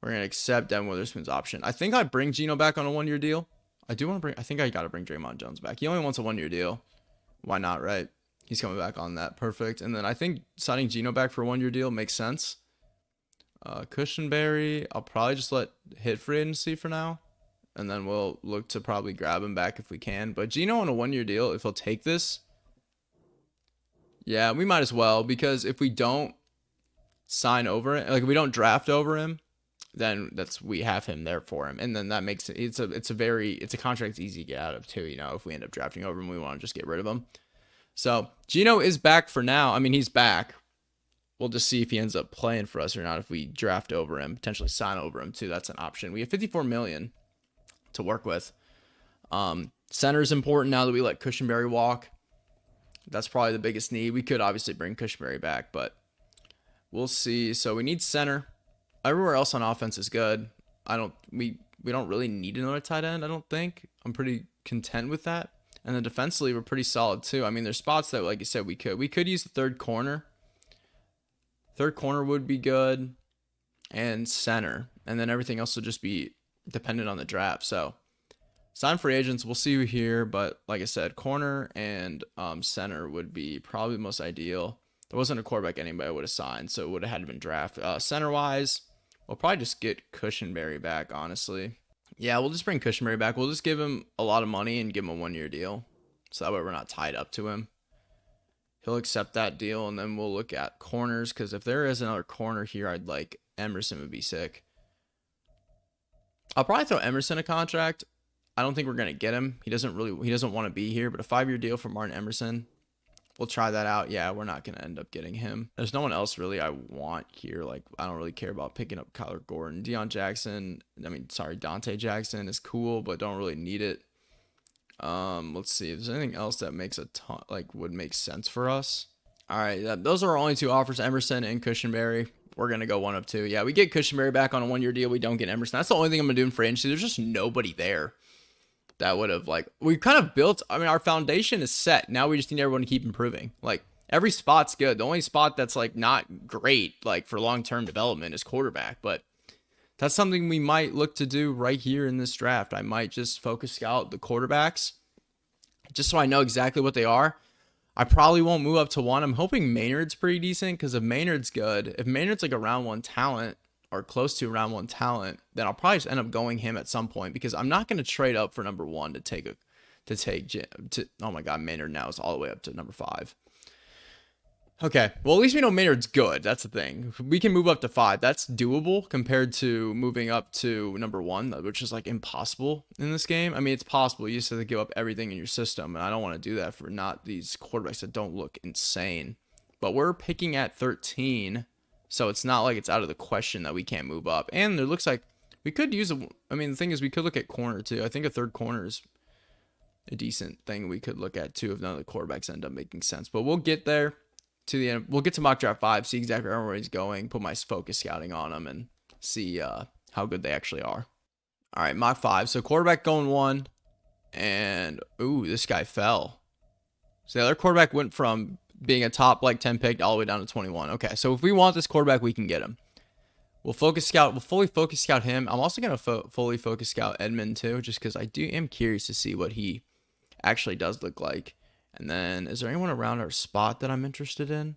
We're gonna accept Devin Witherspoon's option. I think I bring Geno back on a 1-year deal. I think I gotta bring Draymond Jones back. He only wants a 1-year deal. Why not, right? He's coming back on that. Perfect. And then I think signing Geno back for a 1-year deal makes sense. Cushionberry, I'll probably just let hit free agency for now. And then we'll look to probably grab him back if we can. But Geno on a 1-year deal, if he'll take this, yeah, we might as well. Because if we don't sign over it, like if we don't draft over him, then we have him there for him. And then that makes it, it's a contract that's easy to get out of too, if we end up drafting over him, we want to just get rid of him. So Geno is back for now. I mean, he's back. We'll just see if he ends up playing for us or not. If we draft over him, potentially sign over him too, that's an option. We have $54 million to work with. Center is important now that we let Cushionberry walk. That's probably the biggest need. We could obviously bring Cushionberry back, but we'll see. So we need center. Everywhere else on offense is good. We don't really need another tight end, I don't think. I'm pretty content with that. And then defensively, we're pretty solid too. I mean, there's spots that, like you said, we could use the third corner. Third corner would be good, and center, and then everything else will just be dependent on the draft. So sign free agents, we'll see you here, but like I said, corner and center would be probably the most ideal. There wasn't a quarterback anybody would have signed, so it would have had to been draft. Center wise, we'll probably just get Cushionberry back, honestly. Yeah, we'll just bring Cushionberry back. We'll just give him a lot of money and give him a 1-year deal, so that way we're not tied up to him. He'll accept that deal, and then we'll look at corners, because if there is another corner here, I'd like Emerson would be sick. I'll probably throw Emerson a contract. I don't think we're going to get him. He doesn't want to be here, but a 5-year deal for Martin Emerson. We'll try that out. Yeah, we're not going to end up getting him. There's no one else really I want here. Like, I don't really care about picking up Kyler Gordon. Dante Jackson is cool, but don't really need it. Let's see if there's anything else that makes would make sense for us. All right, those are our only 2 offers, Emerson and Cushionberry. We're gonna go 1 of 2. Yeah, we get Cushionberry back on a 1-year deal. We don't get Emerson. That's the only thing I'm gonna do in free agency. There's just nobody there that would have we kind of built. I mean, our foundation is set. Now we just need everyone to keep improving. Like every spot's good. The only spot that's not great for long-term development is quarterback, but that's something we might look to do right here in this draft. I might just focus scout the quarterbacks just so I know exactly what they are. I probably won't move up to 1. I'm hoping Maynard's pretty decent, because if Maynard's good, if Maynard's like a round 1 talent or close to round 1 talent, then I'll probably just end up going him at some point, because I'm not going to trade up for number 1 to take oh my God, Maynard now is all the way up to number 5. Okay, well, at least we know Maynard's good. That's the thing. We can move up to 5. That's doable compared to moving up to number 1, which is impossible in this game. I mean, it's possible. You just have to give up everything in your system, and I don't want to do that for not these quarterbacks that don't look insane. But we're picking at 13, so it's not like it's out of the question that we can't move up. And it looks like we could use the thing is we could look at corner too. I think a third corner is a decent thing we could look at too if none of the quarterbacks end up making sense. But we'll get there. To the end, we'll get to mock draft 5, see exactly where he's going, put my focus scouting on him, and see how good they actually are. All right, mock 5. So quarterback going 1, and this guy fell. So the other quarterback went from being a top 10 pick all the way down to 21. Okay, so if we want this quarterback, we can get him. We'll focus scout. We'll fully focus scout him. I'm also gonna fully focus scout Edmond too, just because I am curious to see what he actually does look like. And then, is there anyone around our spot that I'm interested in?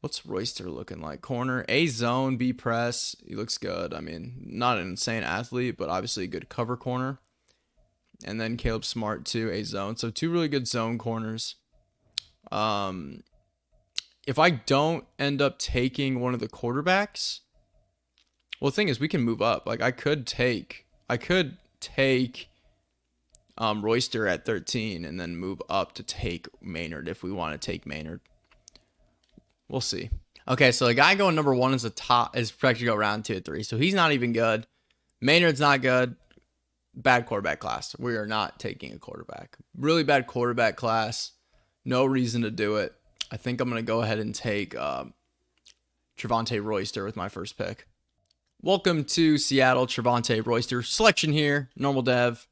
What's Royster looking like? Corner, A zone, B press. He looks good. I mean, not an insane athlete, but obviously a good cover corner. And then Caleb Smart too, A zone. So 2 really good zone corners. If I don't end up taking one of the quarterbacks, well, the thing is we can move up. Like I could take Royster at 13 and then move up to take Maynard if we want to take Maynard. We'll see. Okay, so the guy going number 1 is projected to go round 2 or 3. So he's not even good. Maynard's not good. Bad quarterback class. We are not taking a quarterback. Really bad quarterback class. No reason to do it. I think I'm going to go ahead and take Trevante Royster with my first pick. Welcome to Seattle, Trevante Royster. Selection here, normal dev.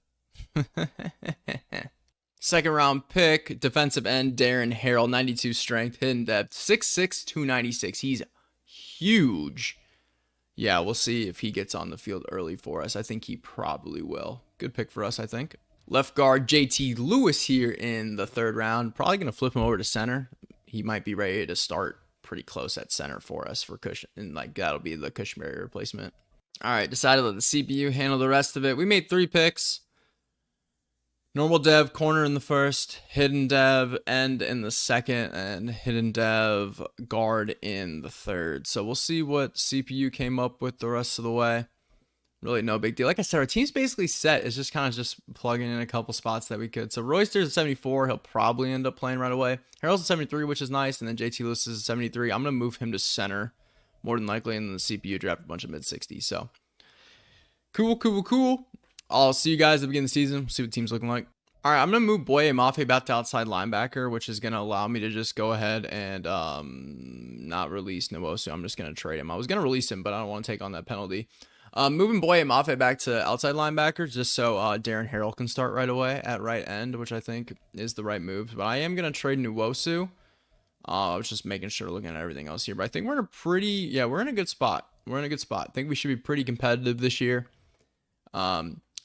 Second round pick, defensive end, Darren Harrell, 92 strength, hidden depth, 6'6", 296. He's huge. Yeah, we'll see if he gets on the field early for us. I think he probably will. Good pick for us, I think. Left guard, JT Lewis here in the 3rd round. Probably going to flip him over to center. He might be ready to start pretty close at center for us for Cushion. And like that'll be the Cushenberry replacement. All right, decided to let the CPU handle the rest of it. We made 3 picks. Normal dev, corner in the 1st, hidden dev, end in the 2nd, and hidden dev, guard in the 3rd. So we'll see what CPU came up with the rest of the way. Really no big deal. Like I said, our team's basically set. It's just kind of just plugging in a couple spots that we could. So Royster's a 74. He'll probably end up playing right away. Harold's a 73, which is nice. And then JT Lewis is a 73. I'm going to move him to center more than likely. And then the CPU draft a bunch of mid-60s. So cool. I'll see you guys at the beginning of the season. See what the team's looking like. All right, I'm going to move Boye Mafe back to outside linebacker, which is going to allow me to just go ahead and not release Nwosu. I'm just going to trade him. I was going to release him, but I don't want to take on that penalty. Moving Boye Mafe back to outside linebacker just so Darren Harrell can start right away at right end, which I think is the right move. But I am going to trade Nwosu. I was just making sure, looking at everything else here. But I think we're in we're in a good spot. I think we should be pretty competitive this year.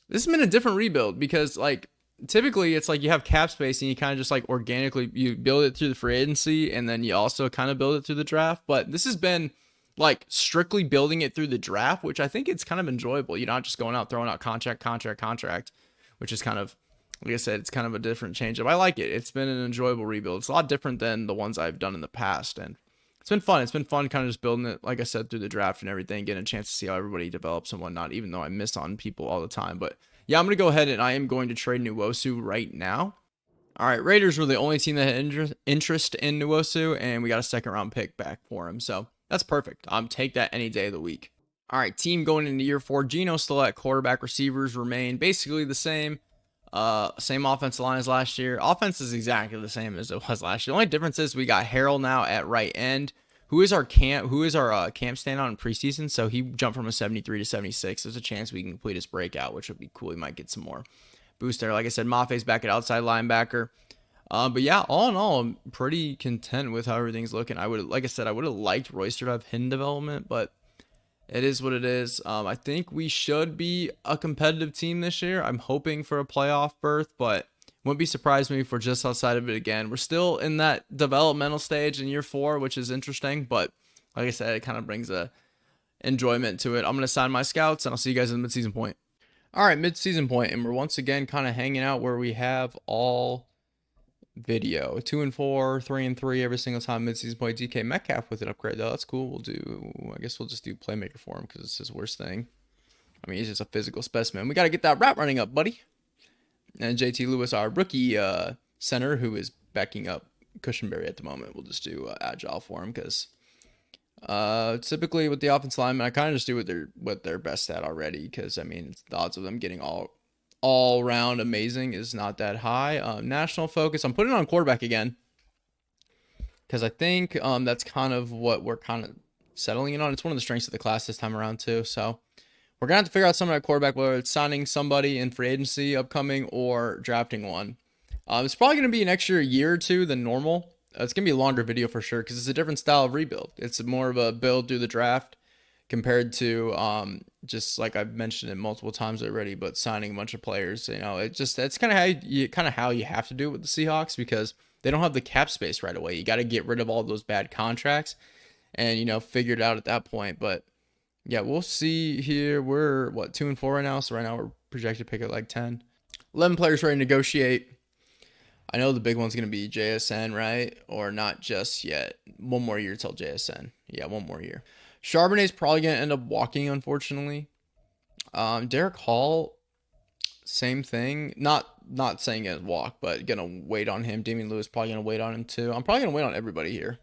This has been a different rebuild because, like, typically it's like you have cap space and you kind of just like organically you build it through the free agency and then you also kind of build it through the draft. But this has been like strictly building it through the draft, which I think it's kind of enjoyable. You're not just going out throwing out contract, which is kind of, like I said, it's kind of a different change-up. I like it. It's been an enjoyable rebuild. It's a lot different than the ones I've done in the past, and it's been fun. It's been fun kind of just building it, like I said, through the draft and everything, getting a chance to see how everybody develops and whatnot, even though I miss on people all the time. But yeah, I'm going to go ahead and I am going to trade Nwosu right now. All right, Raiders were the only team that had interest in Nwosu, and we got a 2nd round pick back for him. So that's perfect. Take that any day of the week. All right, team going into year 4. Geno still at quarterback. Receivers remain basically the same. Same offensive line as last year. Offense is exactly the same as it was last year. The only difference is we got Harrell now at right end, who is our camp stand on in preseason. So he jumped from a 73 to 76. There's a chance we can complete his breakout, which would be cool. We might get some more boost there. Like I said, Mafe's back at outside linebacker. But yeah, all in all, I'm pretty content with how everything's looking. Like I said, I would have liked Royster to have hidden development, but it is what it is. I think we should be a competitive team this year. I'm hoping for a playoff berth, but wouldn't be surprised me if we're just outside of it again. We're still in that developmental stage in year 4, which is interesting, but like I said, it kind of brings a enjoyment to it. I'm going to sign my scouts, and I'll see you guys in the midseason point. All right, midseason point, and we're once again kind of hanging out where we have all video 2-4, 3-3 every single time midseason point. DK Metcalf with an upgrade though. That's cool. I guess we'll just do playmaker for him because it's his worst thing. I mean, he's just a physical specimen. We got to get that route running up, buddy. And JT Lewis, our rookie center, who is backing up Cushenberry at the moment. We'll just do agile for him because typically with the offensive linemen, I kind of just do what they're best at already because I mean the odds of them getting all round amazing is not that high. National focus, I'm putting it on quarterback again because I think that's kind of what we're kind of settling in on. It's one of the strengths of the class this time around too. So we're gonna have to figure out something at quarterback, whether it's signing somebody in free agency upcoming or drafting one. It's probably gonna be an extra year or two than normal. It's gonna be a longer video for sure because it's a different style of rebuild. It's more of a build through the draft compared to just like I've mentioned it multiple times already, but signing a bunch of players. That's kind of how you have to do it with the Seahawks because they don't have the cap space right away. You got to get rid of all those bad contracts and figure it out at that point. But yeah, we'll see here. We're what 2-4 right now, so right now we're projected to pick at like 10. 11 players ready to negotiate. I know the big one's going to be JSN, right? Or not just yet. One more year till JSN. Yeah, one more year. Charbonnet's probably going to end up walking, unfortunately. Derek Hall, same thing. Not saying it walk, but going to wait on him. Damian Lewis probably going to wait on him too. I'm probably going to wait on everybody here.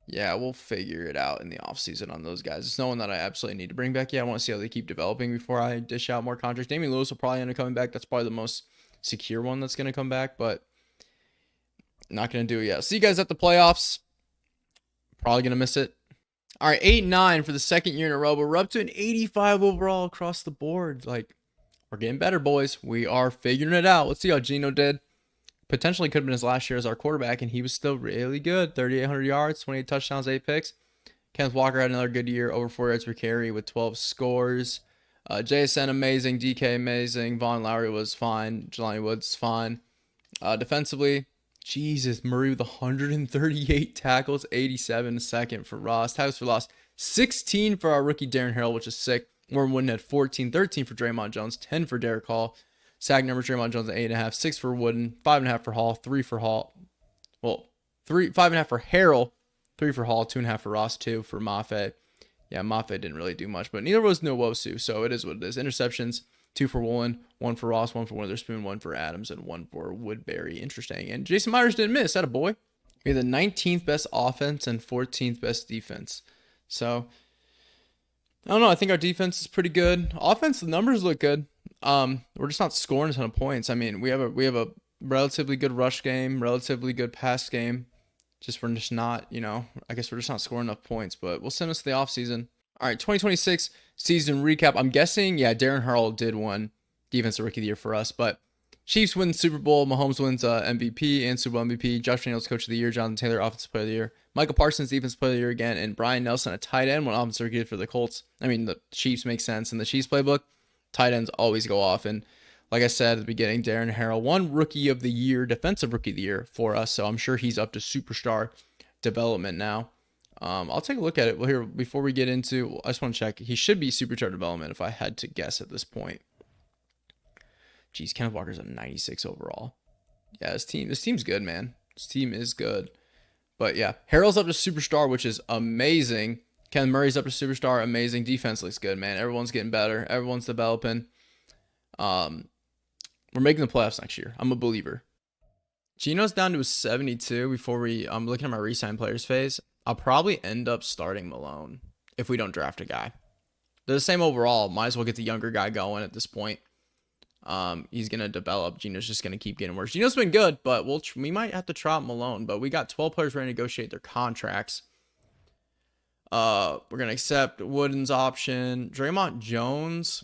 Yeah, we'll figure it out in the offseason on those guys. It's no one that I absolutely need to bring back yet. I want to see how they keep developing before I dish out more contracts. Damian Lewis will probably end up coming back. That's probably the most secure one that's going to come back, but not going to do it yet. See you guys at the playoffs. Probably going to miss it. All right, 8-9 for the second year in a row, but we're up to an 85 overall across the board. Like, we're getting better, boys. We are figuring it out. Let's see how Geno did. Potentially could have been his last year as our quarterback, and he was still really good. 3,800 yards, 28 touchdowns, 8 picks. Kenneth Walker had another good year, over 4 yards per carry with 12 scores. JSN amazing, DK amazing, Von Lowry was fine, Jelani Woods fine. Defensively, Jesus, Murray with 138 tackles, 87 second for Ross. Tackles for loss, 16 for our rookie Darren Harrell, which is sick. Warren Wooden had 14, 13 for Draymond Jones, 10 for Derek Hall. Sack numbers, Draymond Jones at 8.5, 6 for Wooden, 5.5 for Hall, 3 for Hall. Well, 5.5 for Harrell, 3 for Hall, 2.5 for Ross, 2 for Mafe. Yeah, Mafe didn't really do much, but neither was Nwosu, so it is what it is. Interceptions, 2 for Woolen, 1 for Ross, 1 for Witherspoon, 1 for Adams, and 1 for Woodbury. Interesting. And Jason Myers didn't miss. That a boy. We had the 19th best offense and 14th best defense. So, I don't know. I think our defense is pretty good. Offense, the numbers look good. We're just not scoring a ton of points. I mean, we have a relatively good rush game, relatively good pass game. We're just not, I guess we're just not scoring enough points, but we'll send us to the offseason. All right, 2026 season recap. I'm guessing, yeah, Darren Harrell did win Defensive Rookie of the Year for us, but Chiefs win Super Bowl, Mahomes wins MVP and Super Bowl MVP, Josh Daniels Coach of the Year, Jonathan Taylor Offensive Player of the Year, Michael Parsons Defensive Player of the Year again, and Brian Nelson a tight end won Offensive Rookie for the Colts. I mean, the Chiefs make sense in the Chiefs playbook. Tight ends always go off, and like I said at the beginning, Darren Harrell won Rookie of the Year, Defensive Rookie of the Year for us, so I'm sure he's up to superstar development now. I'll take a look at it. Well, here before we get into, I just want to check. He should be superstar development if I had to guess at this point. Jeez, Kenneth Walker's a 96 overall. Yeah, this team's good, man. This team is good. But yeah, Harrell's up to superstar, which is amazing. Ken Murray's up to superstar, amazing. Defense looks good, man. Everyone's getting better. Everyone's developing. We're making the playoffs next year. I'm a believer. Geno's down to a 72 before I'm looking at my re-sign players phase. I'll probably end up starting Malone if we don't draft a guy. They're the same overall. Might as well get the younger guy going at this point. He's going to develop. Geno's just going to keep getting worse. Geno's been good, but we might have to try out Malone. But we got 12 players ready to negotiate their contracts. We're going to accept Wooden's option. Draymond Jones,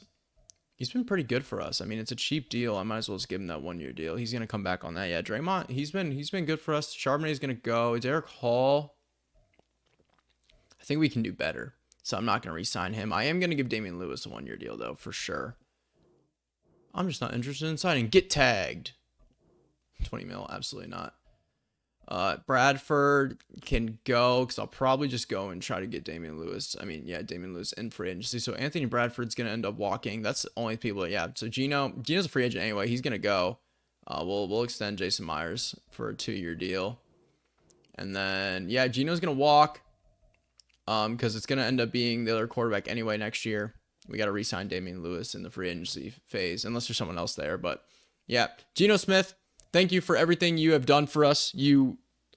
he's been pretty good for us. I mean, it's a cheap deal. I might as well just give him that 1-year deal. He's going to come back on that. Yeah, Draymond, he's been good for us. Charbonnet's going to go. Derek Hall, I think we can do better. So I'm not going to re-sign him. I am going to give Damian Lewis a 1-year deal, though, for sure. I'm just not interested in signing. Get tagged. 20 mil, absolutely not. Bradford can go because I'll probably just go and try to get Damian Lewis. I mean, yeah, Damian Lewis in free agency. So Anthony Bradford's going to end up walking. That's the only people. Yeah. So Geno's a free agent anyway. He's going to go. We'll extend Jason Myers for a 2-year deal. And then, yeah, Geno's going to walk because it's going to end up being the other quarterback anyway next year. We got to re-sign Damian Lewis in the free agency phase unless there's someone else there. But yeah, Geno Smith, thank you for everything you have done for us.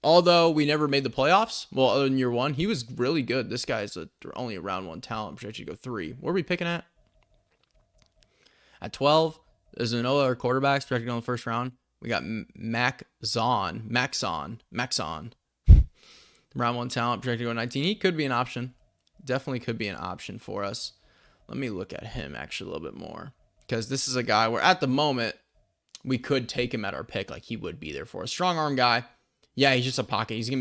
Although we never made the playoffs, well, other than year 1, he was really good. This guy's only a round 1 talent. Projected to go 3. What are we picking at? At 12, there's no other quarterbacks projected on the first round. We got Maxon. Round 1 talent, projected to go 19. He could be an option. Definitely could be an option for us. Let me look at him actually a little bit more. Because this is a guy where at the moment, we could take him at our pick. Like he would be there for us. Strong arm guy. Yeah, he's just a pocket. He's just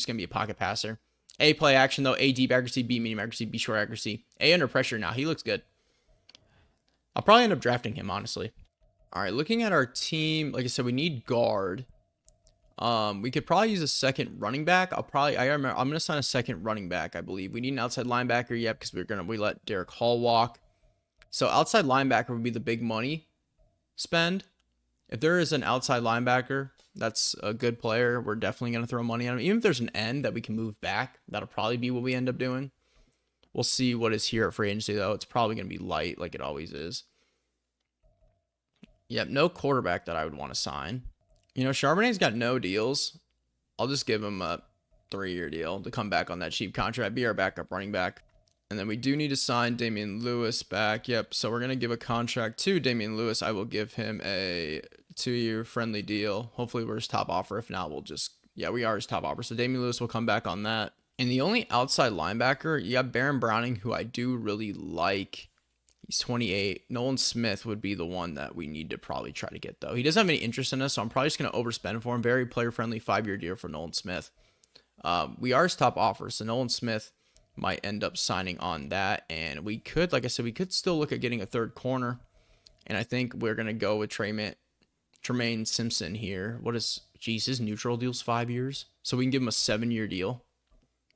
going to be a pocket passer. A, play action, though. A, deep accuracy. B, medium accuracy. B, short accuracy. A, under pressure now. He looks good. I'll probably end up drafting him, honestly. All right, looking at our team, like I said, we need guard. We could probably use a second running back. I'm gonna sign a second running back, I believe. We need an outside linebacker, yep, because we let Derek Hall walk. So outside linebacker would be the big money spend. If there is an outside linebacker that's a good player, we're definitely gonna throw money on him. Even if there's an end that we can move back, that'll probably be what we end up doing. We'll see what is here at free agency, though. It's probably gonna be light, like it always is. Yep, no quarterback that I would want to sign. You know, Charbonnet's got no deals. I'll just give him a 3-year deal to come back on that cheap contract, be our backup running back. And then we do need to sign Damian Lewis back. Yep, so we're going to give a contract to Damian Lewis. I will give him a 2-year friendly deal. Hopefully we're his top offer. If not, we are his top offer. So Damian Lewis will come back on that. And the only outside linebacker, you got Baron Browning, who I do really like. He's 28. Nolan Smith would be the one that we need to probably try to get, though. He doesn't have any interest in us, so I'm probably just going to overspend for him. Very player-friendly 5-year deal for Nolan Smith. We are his top offer, so Nolan Smith might end up signing on that. And we could, like I said, we could still look at getting a third corner. And I think we're going to go with Tremaine Simpson here. His neutral deal's 5 years. So we can give him a 7-year deal.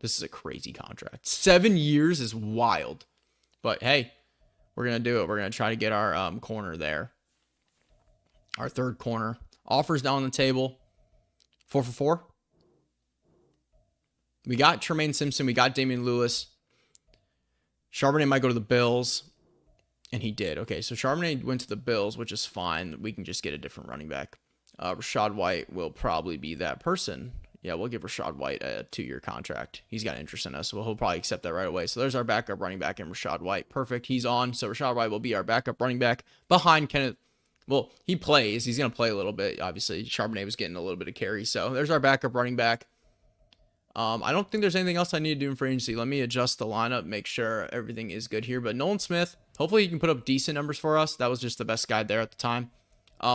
This is a crazy contract. 7 years is wild. But hey, we're going to do it. We're going to try to get our corner there. Our third corner. Offers down on the table. 4 for 4. We got Tremaine Simpson. We got Damian Lewis. Charbonnet might go to the Bills. And he did. Okay, so Charbonnet went to the Bills, which is fine. We can just get a different running back. Rashad White will probably be that person. Yeah, we'll give Rashad White a 2-year contract. He's got interest in us, so he'll probably accept that right away. So there's our backup running back in Rashad White. Perfect. He's on. So Rashad White will be our backup running back behind Kenneth. Well, he plays. He's going to play a little bit, obviously. Charbonnet was getting a little bit of carry. So there's our backup running back. I don't think there's anything else I need to do in free agency. Let me adjust the lineup, make sure everything is good here. But Nolan Smith, hopefully he can put up decent numbers for us. That was just the best guy there at the time.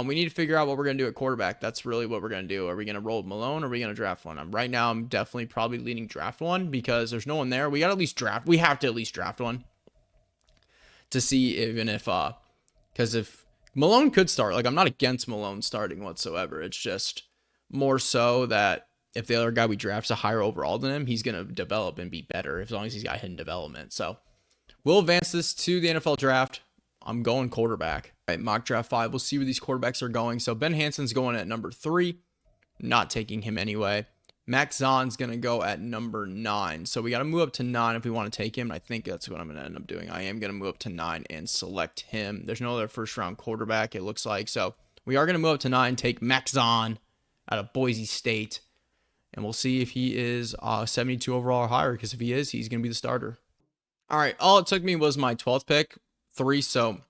We need to figure out what we're going to do at quarterback. That's really what we're going to do. Are we going to roll with Malone or are we going to draft one? Right now, I'm definitely probably leaning draft one because there's no one there. We got to at least draft. We have to at least draft one to see because if Malone could start, like I'm not against Malone starting whatsoever. It's just more so that if the other guy we draft is a higher overall than him, he's going to develop and be better as long as he's got hidden development. So we'll advance this to the NFL draft. I'm going quarterback. All right, mock draft 5. We'll see where these quarterbacks are going. So Ben Hansen's going at number 3. Not taking him anyway. Max Zon's going to go at number 9. So we got to move up to 9 if we want to take him. I think that's what I'm going to end up doing. I am going to move up to 9 and select him. There's no other first round quarterback, it looks like. So we are going to move up to 9, take Max Zon out of Boise State. And we'll see if he is 72 overall or higher. Because if he is, he's going to be the starter. All right, all it took me was my 12th pick. 3, so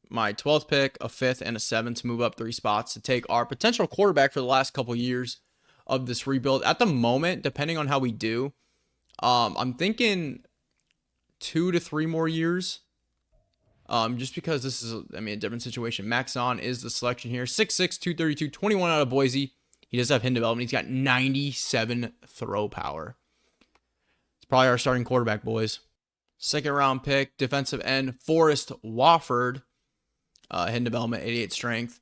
my 12th pick, a 5th, and a 7th to move up 3 spots to take our potential quarterback for the last couple years of this rebuild. At the moment, depending on how we do, I'm thinking 2 to 3 more years. Just because this is, a different situation. Max Zon is the selection here. 6'6", 232, 21 out of Boise. He does have hidden development. He's got 97 throw power. It's probably our starting quarterback, boys. Second round pick, defensive end, Forrest Wofford. Hidden development, 88 strength.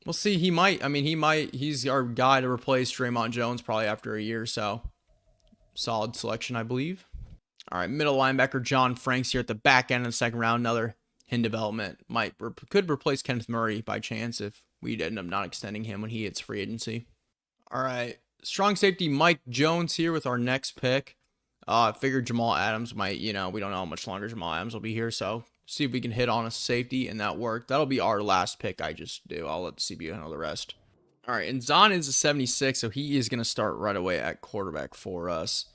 We'll see. He's our guy to replace Draymond Jones probably after a year or so. Solid selection, I believe. All right, middle linebacker, John Franks here at the back end of the second round. Another hidden development. Could replace Kenneth Murray by chance if we'd end up not extending him when he hits free agency. All right, strong safety, Mike Jones here with our next pick. Figured Jamal Adams might, we don't know how much longer Jamal Adams will be here, so see if we can hit on a safety, and that worked. That'll be our last pick I just do. I'll let the CBU handle the rest. All right, and Zon is a 76, so he is going to start right away at quarterback for us.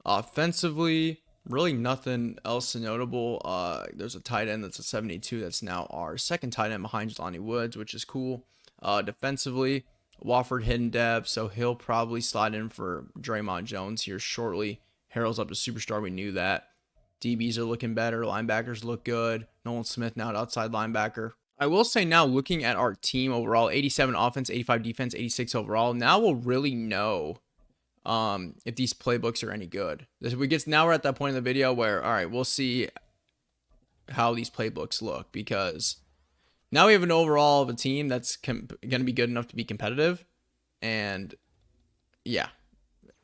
Offensively, really nothing else notable. There's a tight end that's a 72. That's now our second tight end behind Jelani Woods, which is cool. Defensively, Wofford hidden dev, so he'll probably slide in for Draymond Jones here shortly. Harrell's up to superstar. We knew that. DBs are looking better. Linebackers look good. Nolan Smith now at outside linebacker. I will say now, looking at our team overall, 87 offense, 85 defense, 86 overall. Now we'll really know if these playbooks are any good. Now we're at that point in the video where, all right, we'll see how these playbooks look, because now we have an overall of a team that's going to be good enough to be competitive. And yeah,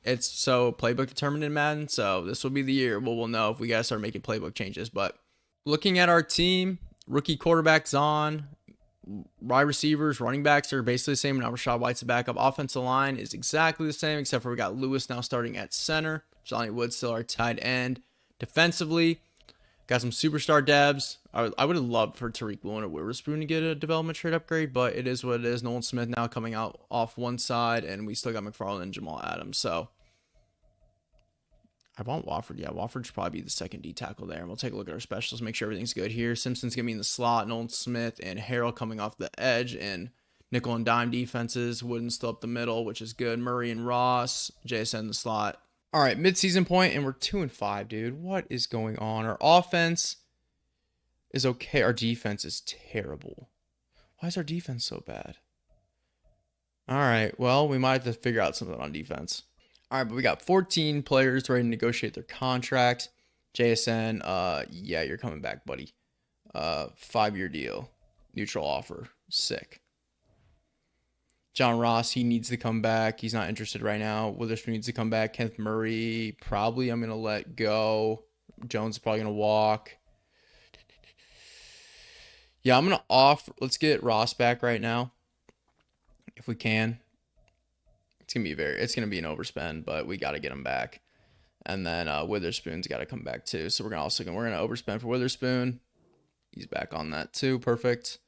it's so playbook determined in Madden. So this will be the year where we'll know if we got to start making playbook changes. But looking at our team, rookie quarterback Zahn, wide receivers, running backs are basically the same. Now Rachaad White's a backup. Offensive line is exactly the same, except for we got Lewis now starting at center. Johnny Wood still our tight end. Defensively, got some superstar devs. I would have loved for Tariq Woolen or Witherspoon to get a development trade upgrade, but it is what it is. Nolan Smith now coming out off one side, and we still got McFarland and Jamal Adams. So I want Wofford. Yeah, Wofford should probably be the second D tackle there. And we'll take a look at our specials, make sure everything's good here. Simpson's going to be in the slot. Nolan Smith and Harrell coming off the edge, and nickel and dime defenses. Wooden still up the middle, which is good. Murray and Ross. JSN in the slot. All right, midseason point, and we're 2-5, dude. What is going on? Our offense is okay. Our defense is terrible. Why is our defense so bad? All right, well, we might have to figure out something on defense. All right, but we got 14 players ready to negotiate their contracts. JSN, yeah, you're coming back, buddy. 5-year deal. Neutral offer. Sick. John Ross, he needs to come back. He's not interested right now. Witherspoon needs to come back. Kenneth Murray, probably I'm going to let go. Jones is probably going to walk. Yeah, I'm going to offer. Let's get Ross back right now, if we can. It's going to be an overspend, but we got to get him back. And then Witherspoon's got to come back too. So we're going to overspend for Witherspoon. He's back on that too. Perfect.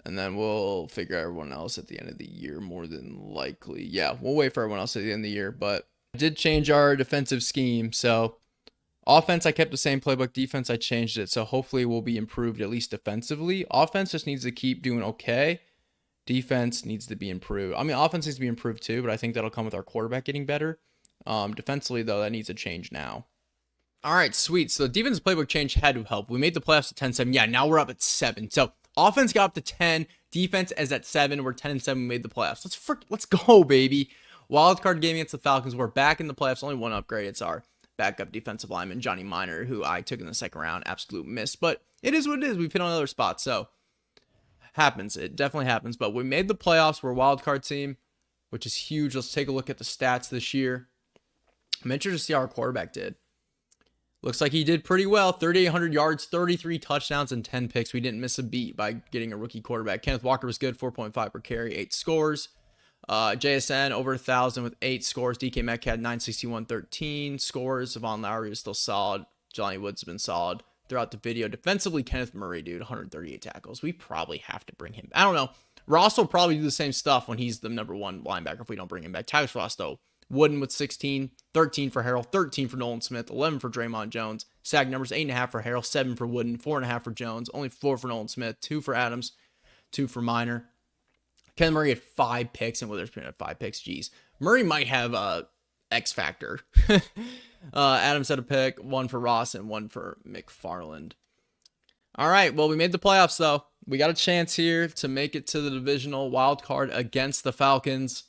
And then we'll figure out everyone else at the end of the year, more than likely. Yeah, we'll wait for everyone else at the end of the year. But I did change our defensive scheme. So offense, I kept the same playbook. Defense, I changed it. So hopefully we'll be improved, at least defensively. Offense just needs to keep doing okay. Defense needs to be improved. I mean, offense needs to be improved too, but I think that'll come with our quarterback getting better. Defensively, though, that needs to change now. All right, sweet. So the defense playbook change had to help. We made the playoffs at 10-7. Yeah, now we're up at 7. So offense got up to 10. Defense is at 7. We're 10-7. We made the playoffs. Let's go, baby. Wildcard game against the Falcons. We're back in the playoffs. Only one upgrade. It's our backup defensive lineman, Johnny Miner, who I took in the second round. Absolute miss. But it is what it is. We've hit on other spots. So happens. It definitely happens. But we made the playoffs. We're a wildcard team, which is huge. Let's take a look at the stats this year. I'm interested to see how our quarterback did. Looks like he did pretty well. 3,800 yards, 33 touchdowns, and 10 picks. We didn't miss a beat by getting a rookie quarterback. Kenneth Walker was good, 4.5 per carry, 8 scores. JSN over 1,000 with 8 scores. DK Metcalf 961, 13 scores. Von Lowry was still solid. Johnny Woods has been solid throughout the video. Defensively, Kenneth Murray, dude, 138 tackles. We probably have to bring him. I don't know. Ross will probably do the same stuff when he's the number one linebacker if we don't bring him back. Tyus Ross, though. Wooden with 16, 13 for Harrell, 13 for Nolan Smith, 11 for Draymond Jones. Sack numbers, 8.5 for Harrell, 7 for Wooden, 4.5 for Jones, only 4 for Nolan Smith, 2 for Adams, 2 for Miner. Ken Murray had 5 picks, and Witherspoon had 5 picks. Jeez. Murray might have a X factor. Adams had a pick, 1 for Ross, and 1 for McFarland. All right, well, we made the playoffs, though. We got a chance here to make it to the divisional wild card against the Falcons.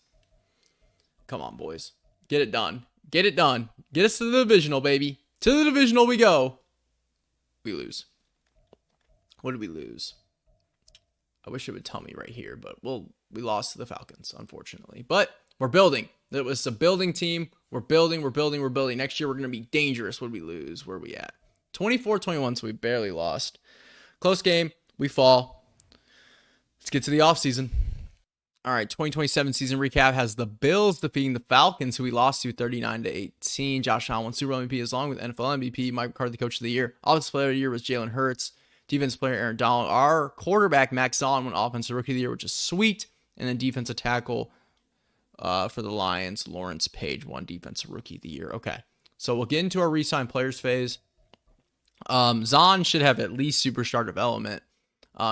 Come on, boys. Get it done. Get it done. Get us to the divisional, baby. To the divisional we go. We lose. What did we lose? I wish it would tell me right here, but we lost to the Falcons, unfortunately. But we're building. It was a building team. We're building. Next year, we're going to be dangerous. What did we lose? Where are we at? 24-21, so we barely lost. Close game. We fall. Let's get to the offseason. All right, 2027 season recap has the Bills defeating the Falcons, who we lost to 39-18. Josh Allen won Super Bowl MVP along with NFL MVP. Mike McCarthy, Coach of the Year. Offensive Player of the Year was Jalen Hurts. Defensive Player Aaron Donald. Our quarterback Max Zahn won Offensive Rookie of the Year, which is sweet. And then defensive tackle for the Lions, Lawrence Page won Defensive Rookie of the Year. Okay, so we'll get into our re-sign players phase. Zahn should have at least superstar development.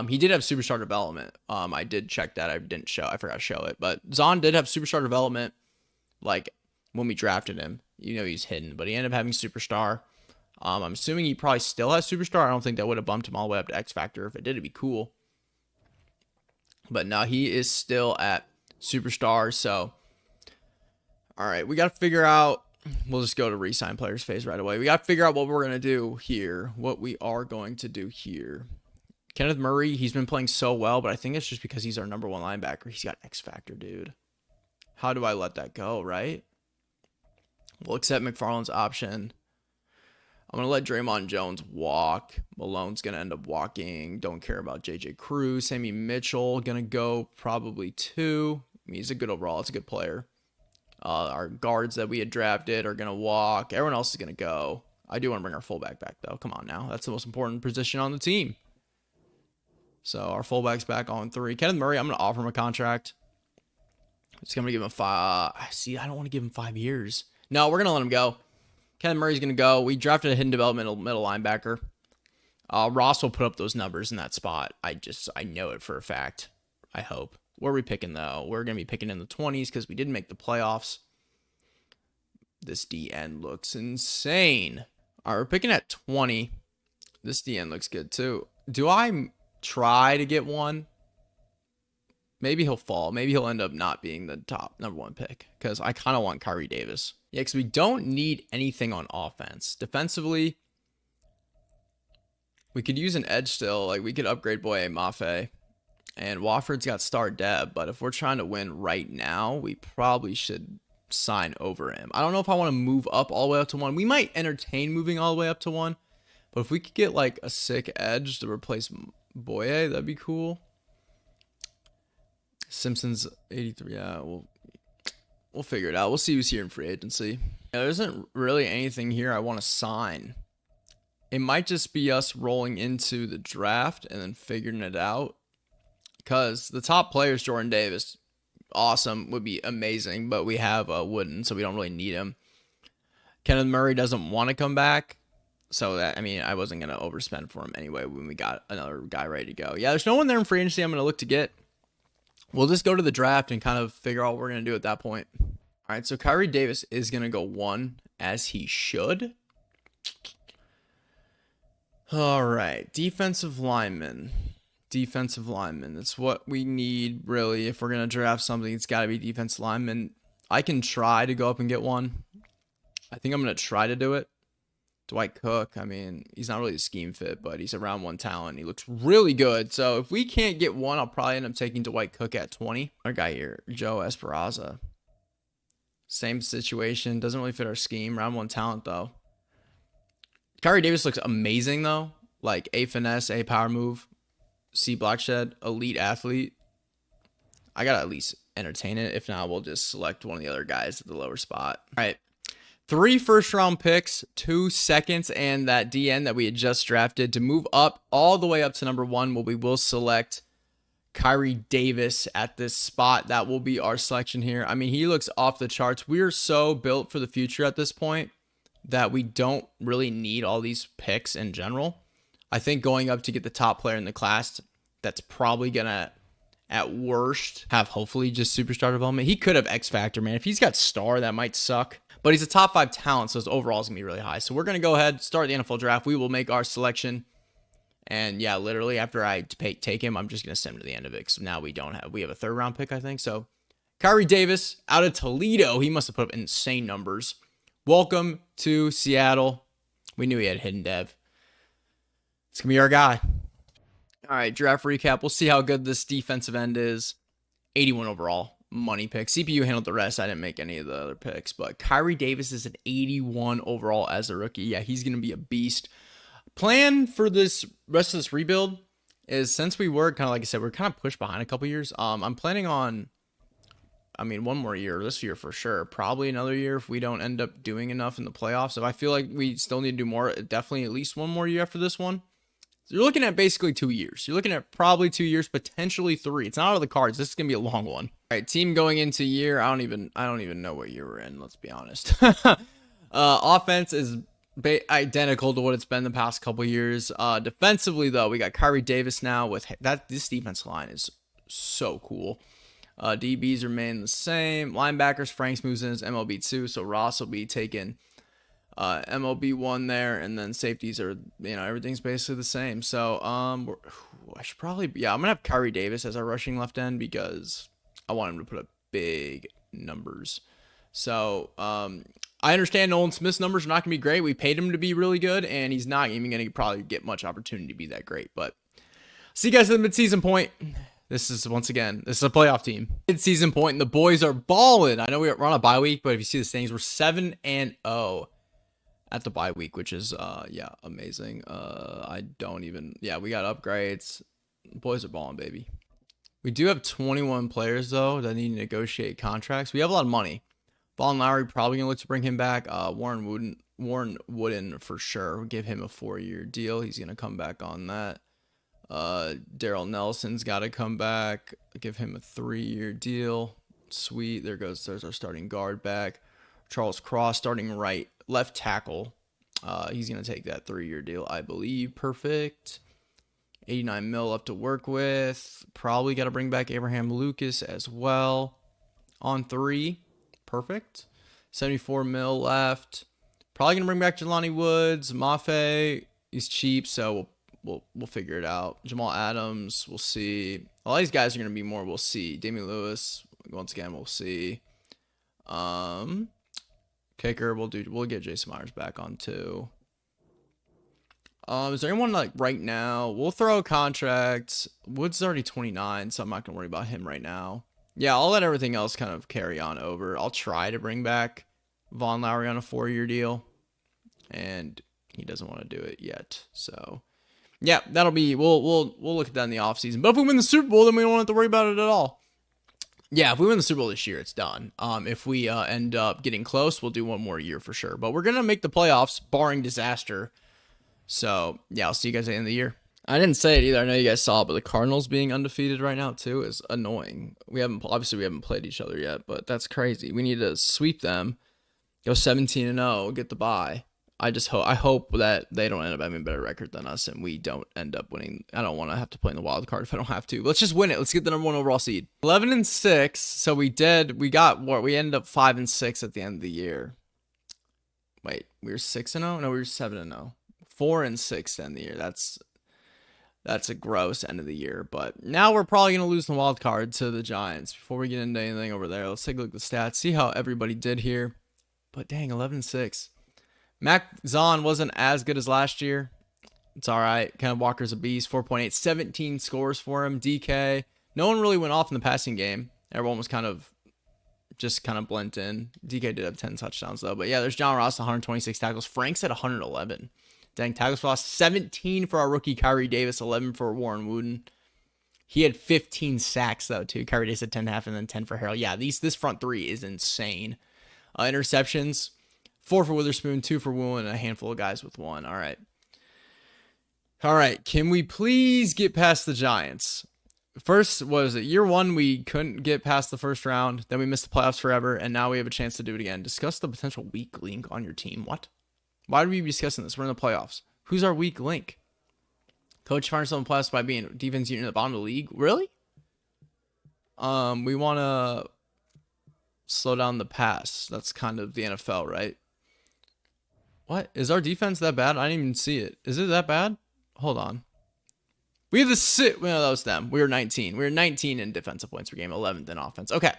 He did have superstar development. I did check that. I forgot to show it. But Zahn did have superstar development, like, when we drafted him. You know he's hidden, but he ended up having superstar. I'm assuming he probably still has superstar. I don't think that would have bumped him all the way up to X Factor. If it did, it'd be cool. But no, he is still at superstar, so... All right, we got to figure out. We'll just go to re-sign players phase right away. We got to figure out what we're going to do here. What we are going to do here. Kenneth Murray, he's been playing so well, but I think it's just because he's our number one linebacker. He's got X factor, dude. How do I let that go, right? We'll accept McFarland's option. I'm going to let Draymond Jones walk. Malone's going to end up walking. Don't care about J.J. Cruz. Sammy Mitchell going to go probably 2. I mean, he's a good overall. It's a good player. Our guards that we had drafted are going to walk. Everyone else is going to go. I do want to bring our fullback back, though. Come on now. That's the most important position on the team. So our fullback's back on 3. Kenneth Murray, I'm going to offer him a contract. It's going to give him 5. See, I don't want to give him 5 years. No, we're going to let him go. Kenneth Murray's going to go. We drafted a hidden developmental middle linebacker. Ross will put up those numbers in that spot. I know it for a fact. I hope. Where are we picking, though? We're going to be picking in the 20s because we didn't make the playoffs. This DN looks insane. All right, we're picking at 20. This DN looks good, too. Do I try to get one? Maybe he'll fall. Maybe he'll end up not being the top number 1 pick because I kind of want Kyrie Davis. Yeah, because we don't need anything on offense. Defensively, we could use an edge still. Like, we could upgrade Boye Mafe. And Wofford's got star depth, but if we're trying to win right now, we probably should sign over him. I don't know if I want to move up all the way up to 1. We might entertain moving all the way up to 1. But if we could get, like, a sick edge to replace Boye, that'd be cool. Simpson's 83. Yeah, we'll figure it out. We'll see who's here in free agency. Yeah, there isn't really anything here I want to sign. It might just be us rolling into the draft and then figuring it out. Because the top players, Jordan Davis, awesome, would be amazing, but we have Wooden, so we don't really need him. Kenneth Murray doesn't want to come back, so that, I mean, I wasn't going to overspend for him anyway when we got another guy ready to go. Yeah, there's no one there in free agency I'm going to look to get. We'll just go to the draft and kind of figure out what we're going to do at that point. All right, so Kyrie Davis is going to go 1, as he should. All right, defensive lineman. Defensive lineman. That's what we need, really. If we're going to draft something, it's got to be defensive lineman. I can try to go up and get one. I think I'm going to try to do it. Dwight Cook, I mean, he's not really a scheme fit, but he's a round 1 talent. He looks really good. So if we can't get one, I'll probably end up taking Dwight Cook at 20. Our guy here, Joe Esperanza. Same situation. Doesn't really fit our scheme. Round 1 talent, though. Kyrie Davis looks amazing, though. Like, A finesse, A power move. C Blackshed, elite athlete. I gotta at least entertain it. If not, we'll just select one of the other guys at the lower spot. All right. 3 first-round picks, 2 seconds, and that DN that we had just drafted to move up all the way up to number 1. Well, we will select Kyrie Davis at this spot. That will be our selection here. I mean, he looks off the charts. We're so built for the future at this point that we don't really need all these picks in general. I think going up to get the top player in the class, that's probably going to, at worst, have hopefully just superstar development. He could have X Factor, man. If he's got star, that might suck. But he's a top 5 talent, so his overall is going to be really high. So we're going to go ahead, start the NFL draft. We will make our selection. And yeah, literally after I take him, I'm just going to send him to the end of it. Because now we have a 3rd round pick, I think. So Kyrie Davis out of Toledo. He must have put up insane numbers. Welcome to Seattle. We knew he had hidden dev. It's going to be our guy. All right, draft recap. We'll see how good this defensive end is. 81 overall. Money pick. CPU handled the rest. I didn't make any of the other picks. But Kyrie Davis is an 81 overall as a rookie. Yeah, he's going to be a beast. Plan for this rest of this rebuild is, since we were kind of, like I said, we're kind of pushed behind a couple years. I'm planning on, I mean, one more year. This year for sure. Probably another year if we don't end up doing enough in the playoffs. If I feel like we still need to do more, definitely at least one more year after this one. You're looking at basically 2 years. You're looking at probably 2 years, potentially 3. It's not out of the cards. This is gonna be a long one. All right, team going into year. I don't even know what year we're in. Let's be honest. Offense is identical to what it's been the past couple years. Defensively, though, we got Kyrie Davis now. With that, this defense line is so cool. DBs remain the same. Linebackers, Franks moves in as MLB 2, so Ross will be taking MLB 1 there, and then safeties are, everything's basically the same. So I should probably, I'm gonna have Kyrie Davis as our rushing left end because I want him to put up big numbers. So I understand Nolan Smith's numbers are not going to be great. We paid him to be really good, and he's not even going to probably get much opportunity to be that great. But see you guys at the midseason point. This is, once again, this is a playoff team. Mid-season point, and the boys are balling. I know we're on a bye week, but if you see the standings, we're 7-0 at the bye week, which is, yeah, amazing. I don't even, yeah, we got upgrades. Boys are balling, baby. We do have 21 players, though, that need to negotiate contracts. We have a lot of money. Von Lowry, probably going to look to bring him back. Warren Wooden, for sure. We'll give him a 4-year deal. He's going to come back on that. Daryl Nelson's got to come back. Give him a 3-year deal. Sweet. There's our starting guard back. Charles Cross starting left tackle. He's going to take that 3-year deal, I believe. Perfect. 89 mil left to work with. Probably got to bring back Abraham Lucas as well on 3. Perfect. 74 mil left. Probably going to bring back Jelani Woods. Mafe. He's cheap, so we'll figure it out. Jamal Adams, we'll see. All these guys are going to be more, we'll see. Damian Lewis, once again, we'll see. Kicker, we'll get Jason Myers back on 2. Is there anyone like right now? We'll throw a contract. Woods is already 29, so I'm not going to worry about him right now. Yeah, I'll let everything else kind of carry on over. I'll try to bring back Von Lowry on a 4-year deal, and he doesn't want to do it yet. So yeah, that'll be, we'll look at that in the offseason. But if we win the Super Bowl, then we don't have to worry about it at all. Yeah, if we win the Super Bowl this year, it's done. If we end up getting close, we'll do one more year for sure. But we're going to make the playoffs, barring disaster. So yeah, I'll see you guys at the end of the year. I didn't say it either. I know you guys saw it, but the Cardinals being undefeated right now too is annoying. We haven't played each other yet, but that's crazy. We need to sweep them, go 17-0, get the bye. I hope that they don't end up having a better record than us and we don't end up winning. I don't want to have to play in the wild card if I don't have to. Let's just win it. Let's get the number 1 overall seed. 11-6. So we ended up 5-6 at the end of the year. Wait, we were 6-0? No, we were 7-0. 4-6 to end the year. That's a gross end of the year. But now we're probably going to lose the wild card to the Giants. Before we get into anything over there, let's take a look at the stats, see how everybody did here. But dang, 11-6. Mac Zahn wasn't as good as last year. It's all right. Kenneth Walker's a beast. 4.8, 17 scores for him. DK. No one really went off in the passing game. Everyone was kind of blent in. DK did have 10 touchdowns, though. But yeah, there's John Ross, 126 tackles. Frank's at 111. Dang, tackles for loss. 17 for our rookie, Kyrie Davis. 11 for Warren Wooden. He had 15 sacks, though, too. Kyrie Davis had 10.5 and then 10 for Harrell. Yeah, this front 3 is insane. Interceptions. 4 for Witherspoon, 2 for Woolen, and a handful of guys with 1. All right. Can we please get past the Giants? First, was it year 1? We couldn't get past the first round. Then we missed the playoffs forever, and now we have a chance to do it again. Discuss the potential weak link on your team. What? Why would we be discussing this? We're in the playoffs. Who's our weak link? Coach finds someone playoffs by being defense unit at the bottom of the league. Really? We want to slow down the pass. That's kind of the NFL, right? What? Is our defense that bad? I didn't even see it. Is it that bad? Hold on. We have the sit. Well, that was them. We were 19. We were 19 in defensive points per game, 11th in offense. Okay.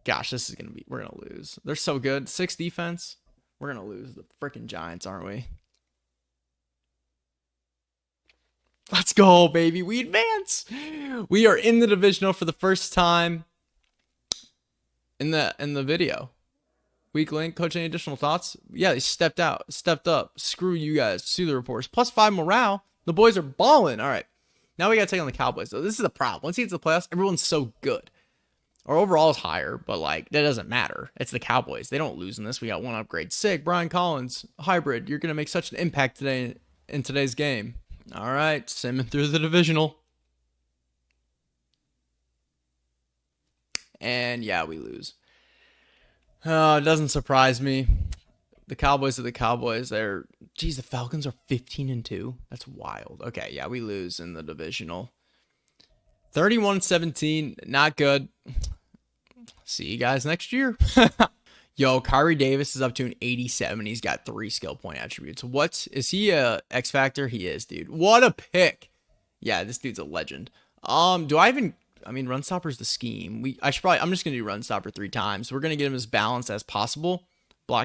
Gosh, we're going to lose. They're so good. 6 defense. We're going to lose the freaking Giants, aren't we? Let's go, baby. We advance. We are in the divisional for the first time in the video. Weak link, coach, any additional thoughts? Yeah, they stepped up. Screw you guys. See the reports. +5 morale. The boys are balling. All right. Now we got to take on the Cowboys. So this is the problem. Once you get to the playoffs, everyone's so good. Our overall is higher, but like that doesn't matter. It's the Cowboys. They don't lose in this. We got 1 upgrade. Sick. Brian Collins, hybrid. You're going to make such an impact today in today's game. All right. Simming through the divisional. And yeah, we lose. It doesn't surprise me. The Cowboys are the Cowboys. The Falcons are 15-2. That's wild. Okay, yeah, we lose in the divisional. 31-17, not good. See you guys next year. Yo, Kyrie Davis is up to an 87. He's got 3 skill point attributes. Is he a X Factor? He is, dude. What a pick. Yeah, this dude's a legend. Do I even I mean, run stopper's the scheme. I'm just gonna do run stopper 3 times. We're gonna get him as balanced as possible.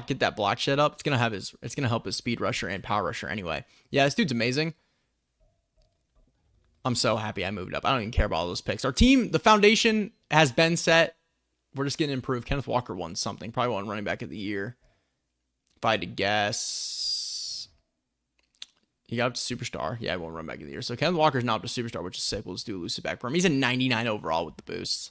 Get that block shed up. It's gonna help his speed rusher and power rusher anyway. Yeah, this dude's amazing. I'm so happy I moved up. I don't even care about all those picks. Our team, the foundation has been set. We're just getting improved. Kenneth Walker won something. Probably won running back of the year. If I had to guess, he got up to superstar. Yeah, he won running back of the year. So Kenneth Walker's not up to superstar, which is sick. We'll just do elusive back for him. He's a 99 overall with the boosts.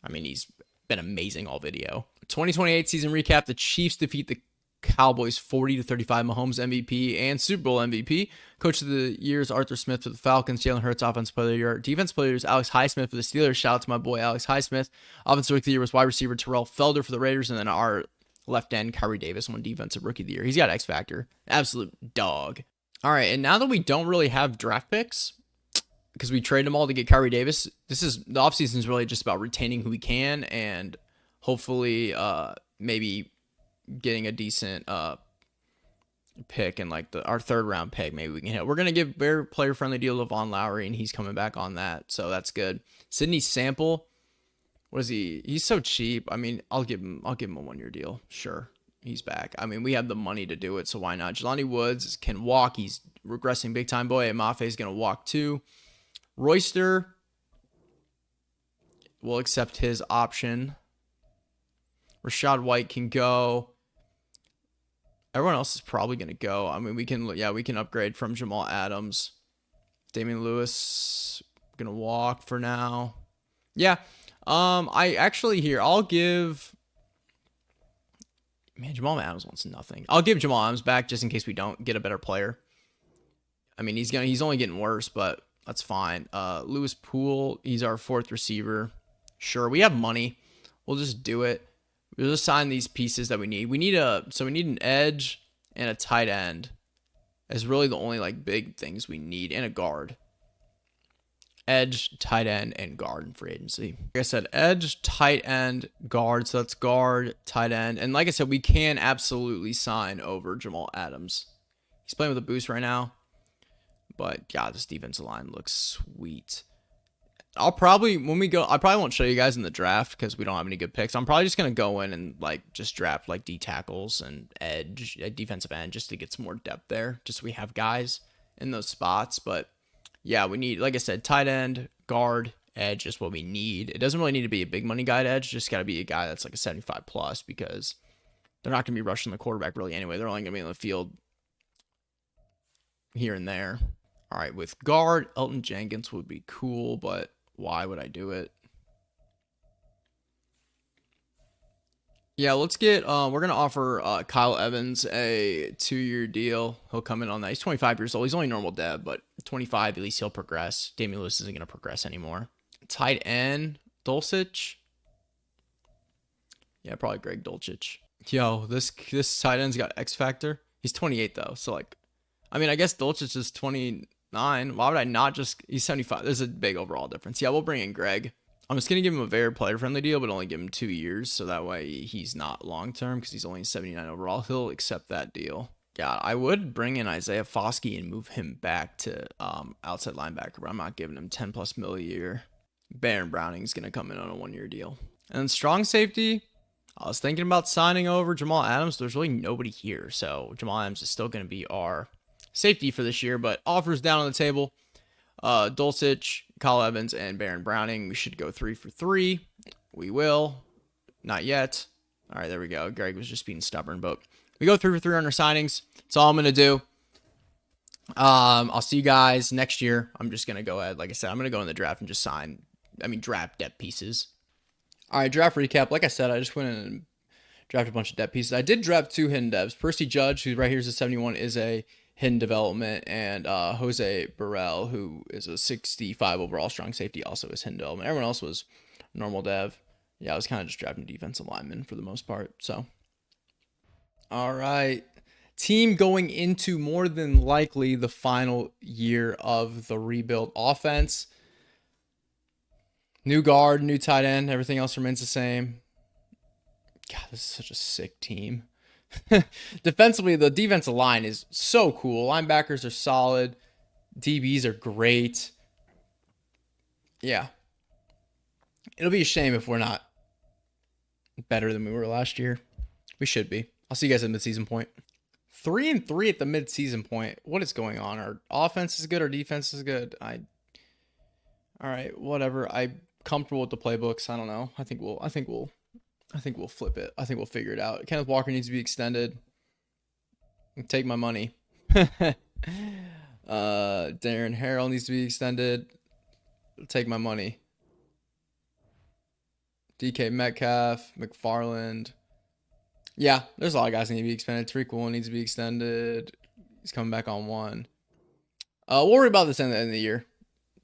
I mean, he's been amazing all video. 2028 season recap. The Chiefs defeat the Cowboys 40-35. Mahomes MVP and Super Bowl MVP. Coach of the year is Arthur Smith for the Falcons. Jalen Hurts offensive player of the year. Defense player is Alex Highsmith for the Steelers. Shout out to my boy Alex Highsmith. Offensive rookie of the year was wide receiver Terrell Felder for the Raiders, and then our left end Kyrie Davis won defensive rookie of the year. He's got X factor, absolute dog. All right, and now that we don't really have draft picks because we traded them all to get Kyrie Davis, the offseason is really just about retaining who we can and hopefully maybe getting a decent pick and like our 3rd round pick maybe we can hit. We're gonna give very player friendly deal to Von Lowry, and he's coming back on that, so that's good. Sidney Sample, what is he? He's so cheap. I mean, I'll give him a 1-year deal. Sure, he's back. I mean, we have the money to do it, so why not? Jelani Woods can walk. He's regressing big time. Boy, Mafe is gonna walk too. Royster, we'll accept his option. Rashad White can go. Everyone else is probably going to go. I mean, we can upgrade from Jamal Adams. Damian Lewis, going to walk for now. Yeah. I'll give, man, Jamal Adams wants nothing. I'll give Jamal Adams back just in case we don't get a better player. I mean, he's only getting worse, but that's fine. Lewis Poole, he's our 4th receiver. Sure, we have money. We'll just do it. We'll just sign these pieces that we need. We need an edge and a tight end. Is really the only like big things we need, and a guard. Edge, tight end, and guard in free agency. Like I said, edge, tight end, guard. So that's guard, tight end, and like I said, we can absolutely sign over Jamal Adams. He's playing with a boost right now, but God, this defensive line looks sweet. I probably won't show you guys in the draft because we don't have any good picks. I'm probably just going to go in and like just draft like D tackles and edge, defensive end, just to get some more depth there. Just so we have guys in those spots. But yeah, we need, like I said, tight end, guard, edge is what we need. It doesn't really need to be a big money guy at edge. Just got to be a guy that's like a 75 plus because they're not going to be rushing the quarterback really anyway. They're only going to be on the field here and there. All right, with guard, Elton Jenkins would be cool, but why would I do it? Yeah, let's get, we're going to offer Kyle Evans a 2-year deal. He'll come in on that. He's 25 years old. He's only normal dev, but 25, at least he'll progress. Damian Lewis isn't going to progress anymore. Tight end, Dulcich. Yeah, probably Greg Dulcich. Yo, this tight end's got X factor. He's 28 though. So like, I mean, I guess Dulcich is 29. Why would I not just, he's 75. There's a big overall difference. Yeah, we'll bring in Greg. I'm just going to give him a very player-friendly deal, but only give him 2 years, so that way he's not long-term because he's only 79 overall. He'll accept that deal. Yeah, I would bring in Isaiah Foskey and move him back to outside linebacker, but I'm not giving him 10+ mil a year. Baron Browning's going to come in on a 1-year deal. And then strong safety, I was thinking about signing over Jamal Adams. There's really nobody here, so Jamal Adams is still going to be our safety for this year, but offers down on the table. Dulcich, Kyle Evans, and Baron Browning. We should go 3 for 3. We will. Not yet. All right, there we go. Greg was just being stubborn, but we go 3 for 3 on our signings. That's all I'm going to do. I'll see you guys next year. I'm just going to go ahead. Like I said, I'm going to go in the draft and just draft depth pieces. All right, draft recap. Like I said, I just went in and drafted a bunch of depth pieces. I did draft 2 hidden devs. Percy Judge, who right here is a 71, is a hidden development, and Jose Burrell, who is a 65 overall strong safety, also is hidden development. Everyone else was normal dev. Yeah, I was kind of just drafting defensive linemen for the most part. So, all right, team going into more than likely the final year of the rebuild offense. New guard, new tight end, everything else remains the same. God, this is such a sick team. Defensively, the defensive line is so cool. Linebackers are solid. DBs are great. Yeah. It'll be a shame if we're not better than we were last year. We should be. I'll see you guys at the midseason point. 3-3 at the midseason point. What is going on? Our offense is good. Our defense is good. All right, whatever. I'm comfortable with the playbooks. I don't know. I think we'll flip it. I think we'll figure it out. Kenneth Walker needs to be extended. Take my money. Darren Harrell needs to be extended. Take my money. DK Metcalf, McFarland. Yeah, there's a lot of guys that need to be extended. Tariq Woolen needs to be extended. He's coming back on one. We'll worry about this at the end of the year.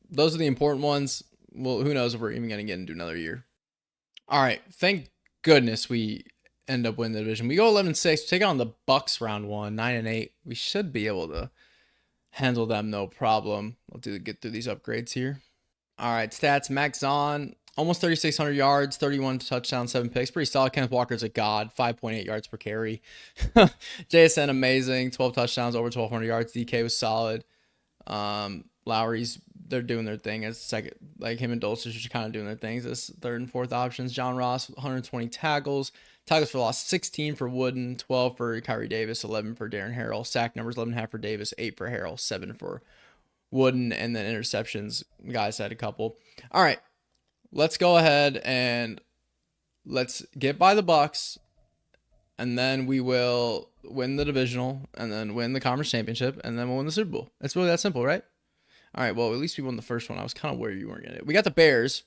Those are the important ones. Well, who knows if we're even going to get into another year. All right. Thank goodness we end up winning the division. We go 11-6. Take on the Bucks round 1, 9-8. We should be able to handle them no problem. I'll get through these upgrades here. All right. Stats. Max Zahn. Almost 3,600 yards, 31 touchdowns, 7 picks. Pretty solid. Kenneth Walker's a god. 5.8 yards per carry. JSN, amazing. 12 touchdowns, over 1,200 yards. DK was solid. Lowry's, they're doing their thing as second. Like him and Dulcich are kind of doing their things as third and fourth options. John Ross, 120 tackles. Tackles for loss, 16 for Wooden, 12 for Kyrie Davis, 11 for Darren Harrell. Sack numbers, 11.5 for Davis, 8 for Harrell, 7 for Wooden. And then interceptions, guys had a couple. All right. Let's go ahead and let's get by the Bucks, and then we will win the divisional, and then win the conference championship, and then we'll win the Super Bowl. It's really that simple, right? All right, well, at least we won the first one. I was kind of worried you weren't going to. We got the Bears,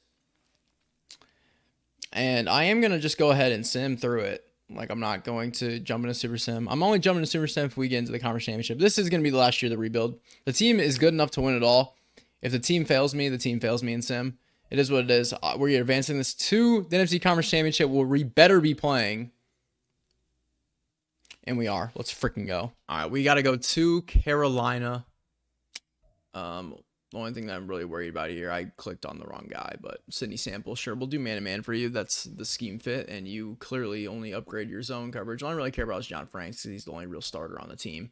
and I am going to just go ahead and sim through it. Like, I'm not going to jump into Super Sim. I'm only jumping into Super Sim if we get into the conference championship. This is going to be the last year of the rebuild. The team is good enough to win it all. If the team fails me, the team fails me in Sim. It is what it is. We're advancing this to the NFC Conference Championship. We better be playing. And we are. Let's freaking go. All right, we got to go to Carolina. The only thing that I'm really worried about here, I clicked on the wrong guy, but Sydney Sample, sure, we'll do man-to-man for you. That's the scheme fit, and you clearly only upgrade your zone coverage. All I really care about is John Franks because he's the only real starter on the team.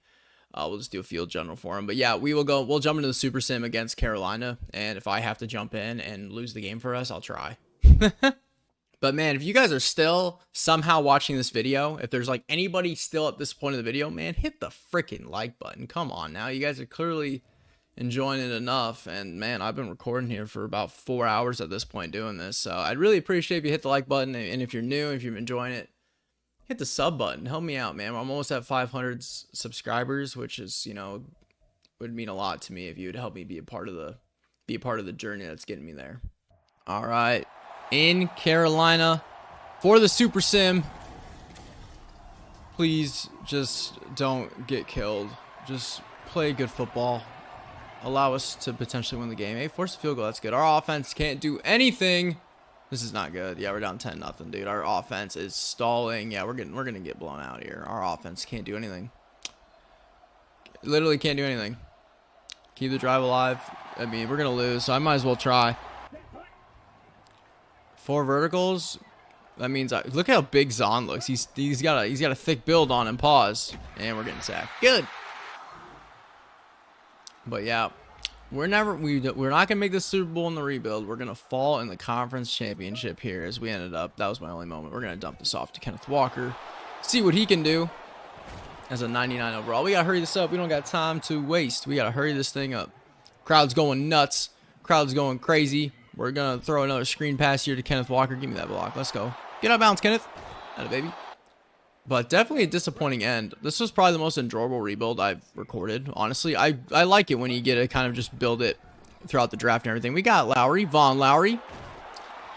We'll just do a field general for him. But yeah, we'll jump into the Super Sim against Carolina. And if I have to jump in and lose the game for us, I'll try. But man, if you guys are still somehow watching this video, if there's like anybody still at this point of the video, man, hit the freaking like button. Come on now. You guys are clearly enjoying it enough. And man, I've been recording here for about 4 hours at this point doing this. So I'd really appreciate if you hit the like button. And if you're new, if you're enjoying it, hit the sub button. Help me out, man. I'm almost at 500 subscribers, which is, would mean a lot to me if you would help me be a part of the journey that's getting me there. All right. In Carolina for the Super Sim. Please just don't get killed. Just play good football. Allow us to potentially win the game. Hey, force a field goal. That's good. Our offense can't do anything. This is not good. Yeah, we're down 10-0, dude. Our offense is stalling. Yeah, we're gonna get blown out here. Our offense can't do anything. Literally can't do anything. Keep the drive alive. I mean, we're gonna lose, so I might as well try. 4 verticals. That means look how big Zahn looks. He's got a thick build on him. Pause, and we're getting sacked. Good. But yeah. We're not gonna make the Super Bowl in the rebuild. We're gonna fall in the conference championship here as we ended up. That was my only moment. We're gonna dump this off to Kenneth Walker, see what he can do as a 99 overall. We gotta hurry this up. We don't got time to waste. We gotta hurry this thing up. Crowd's going nuts. Crowd's going crazy. We're gonna throw another screen pass here to Kenneth Walker. Give me that block. Let's go. Get out of bounds, Kenneth. Atta baby. But definitely a disappointing end. This was probably the most enjoyable rebuild I've recorded. Honestly, I like it when you get to kind of just build it throughout the draft and everything. We got Lowry, Von Lowry.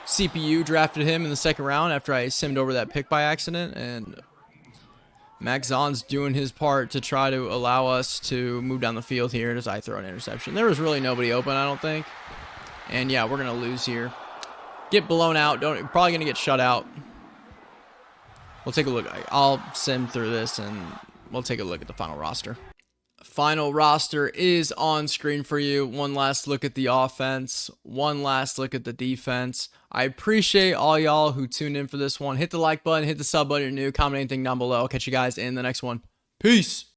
CPU drafted him in the second round after I simmed over that pick by accident. And Max Zahn's doing his part to try to allow us to move down the field here as I throw an interception. There was really nobody open, I don't think. And yeah, we're going to lose here. Get blown out. Probably going to get shut out. We'll take a look. I'll sim through this and we'll take a look at the final roster. Final roster is on screen for you. One last look at the offense. One last look at the defense. I appreciate all y'all who tuned in for this one. Hit the like button. Hit the sub button if you're new. Comment anything down below. I'll catch you guys in the next one. Peace.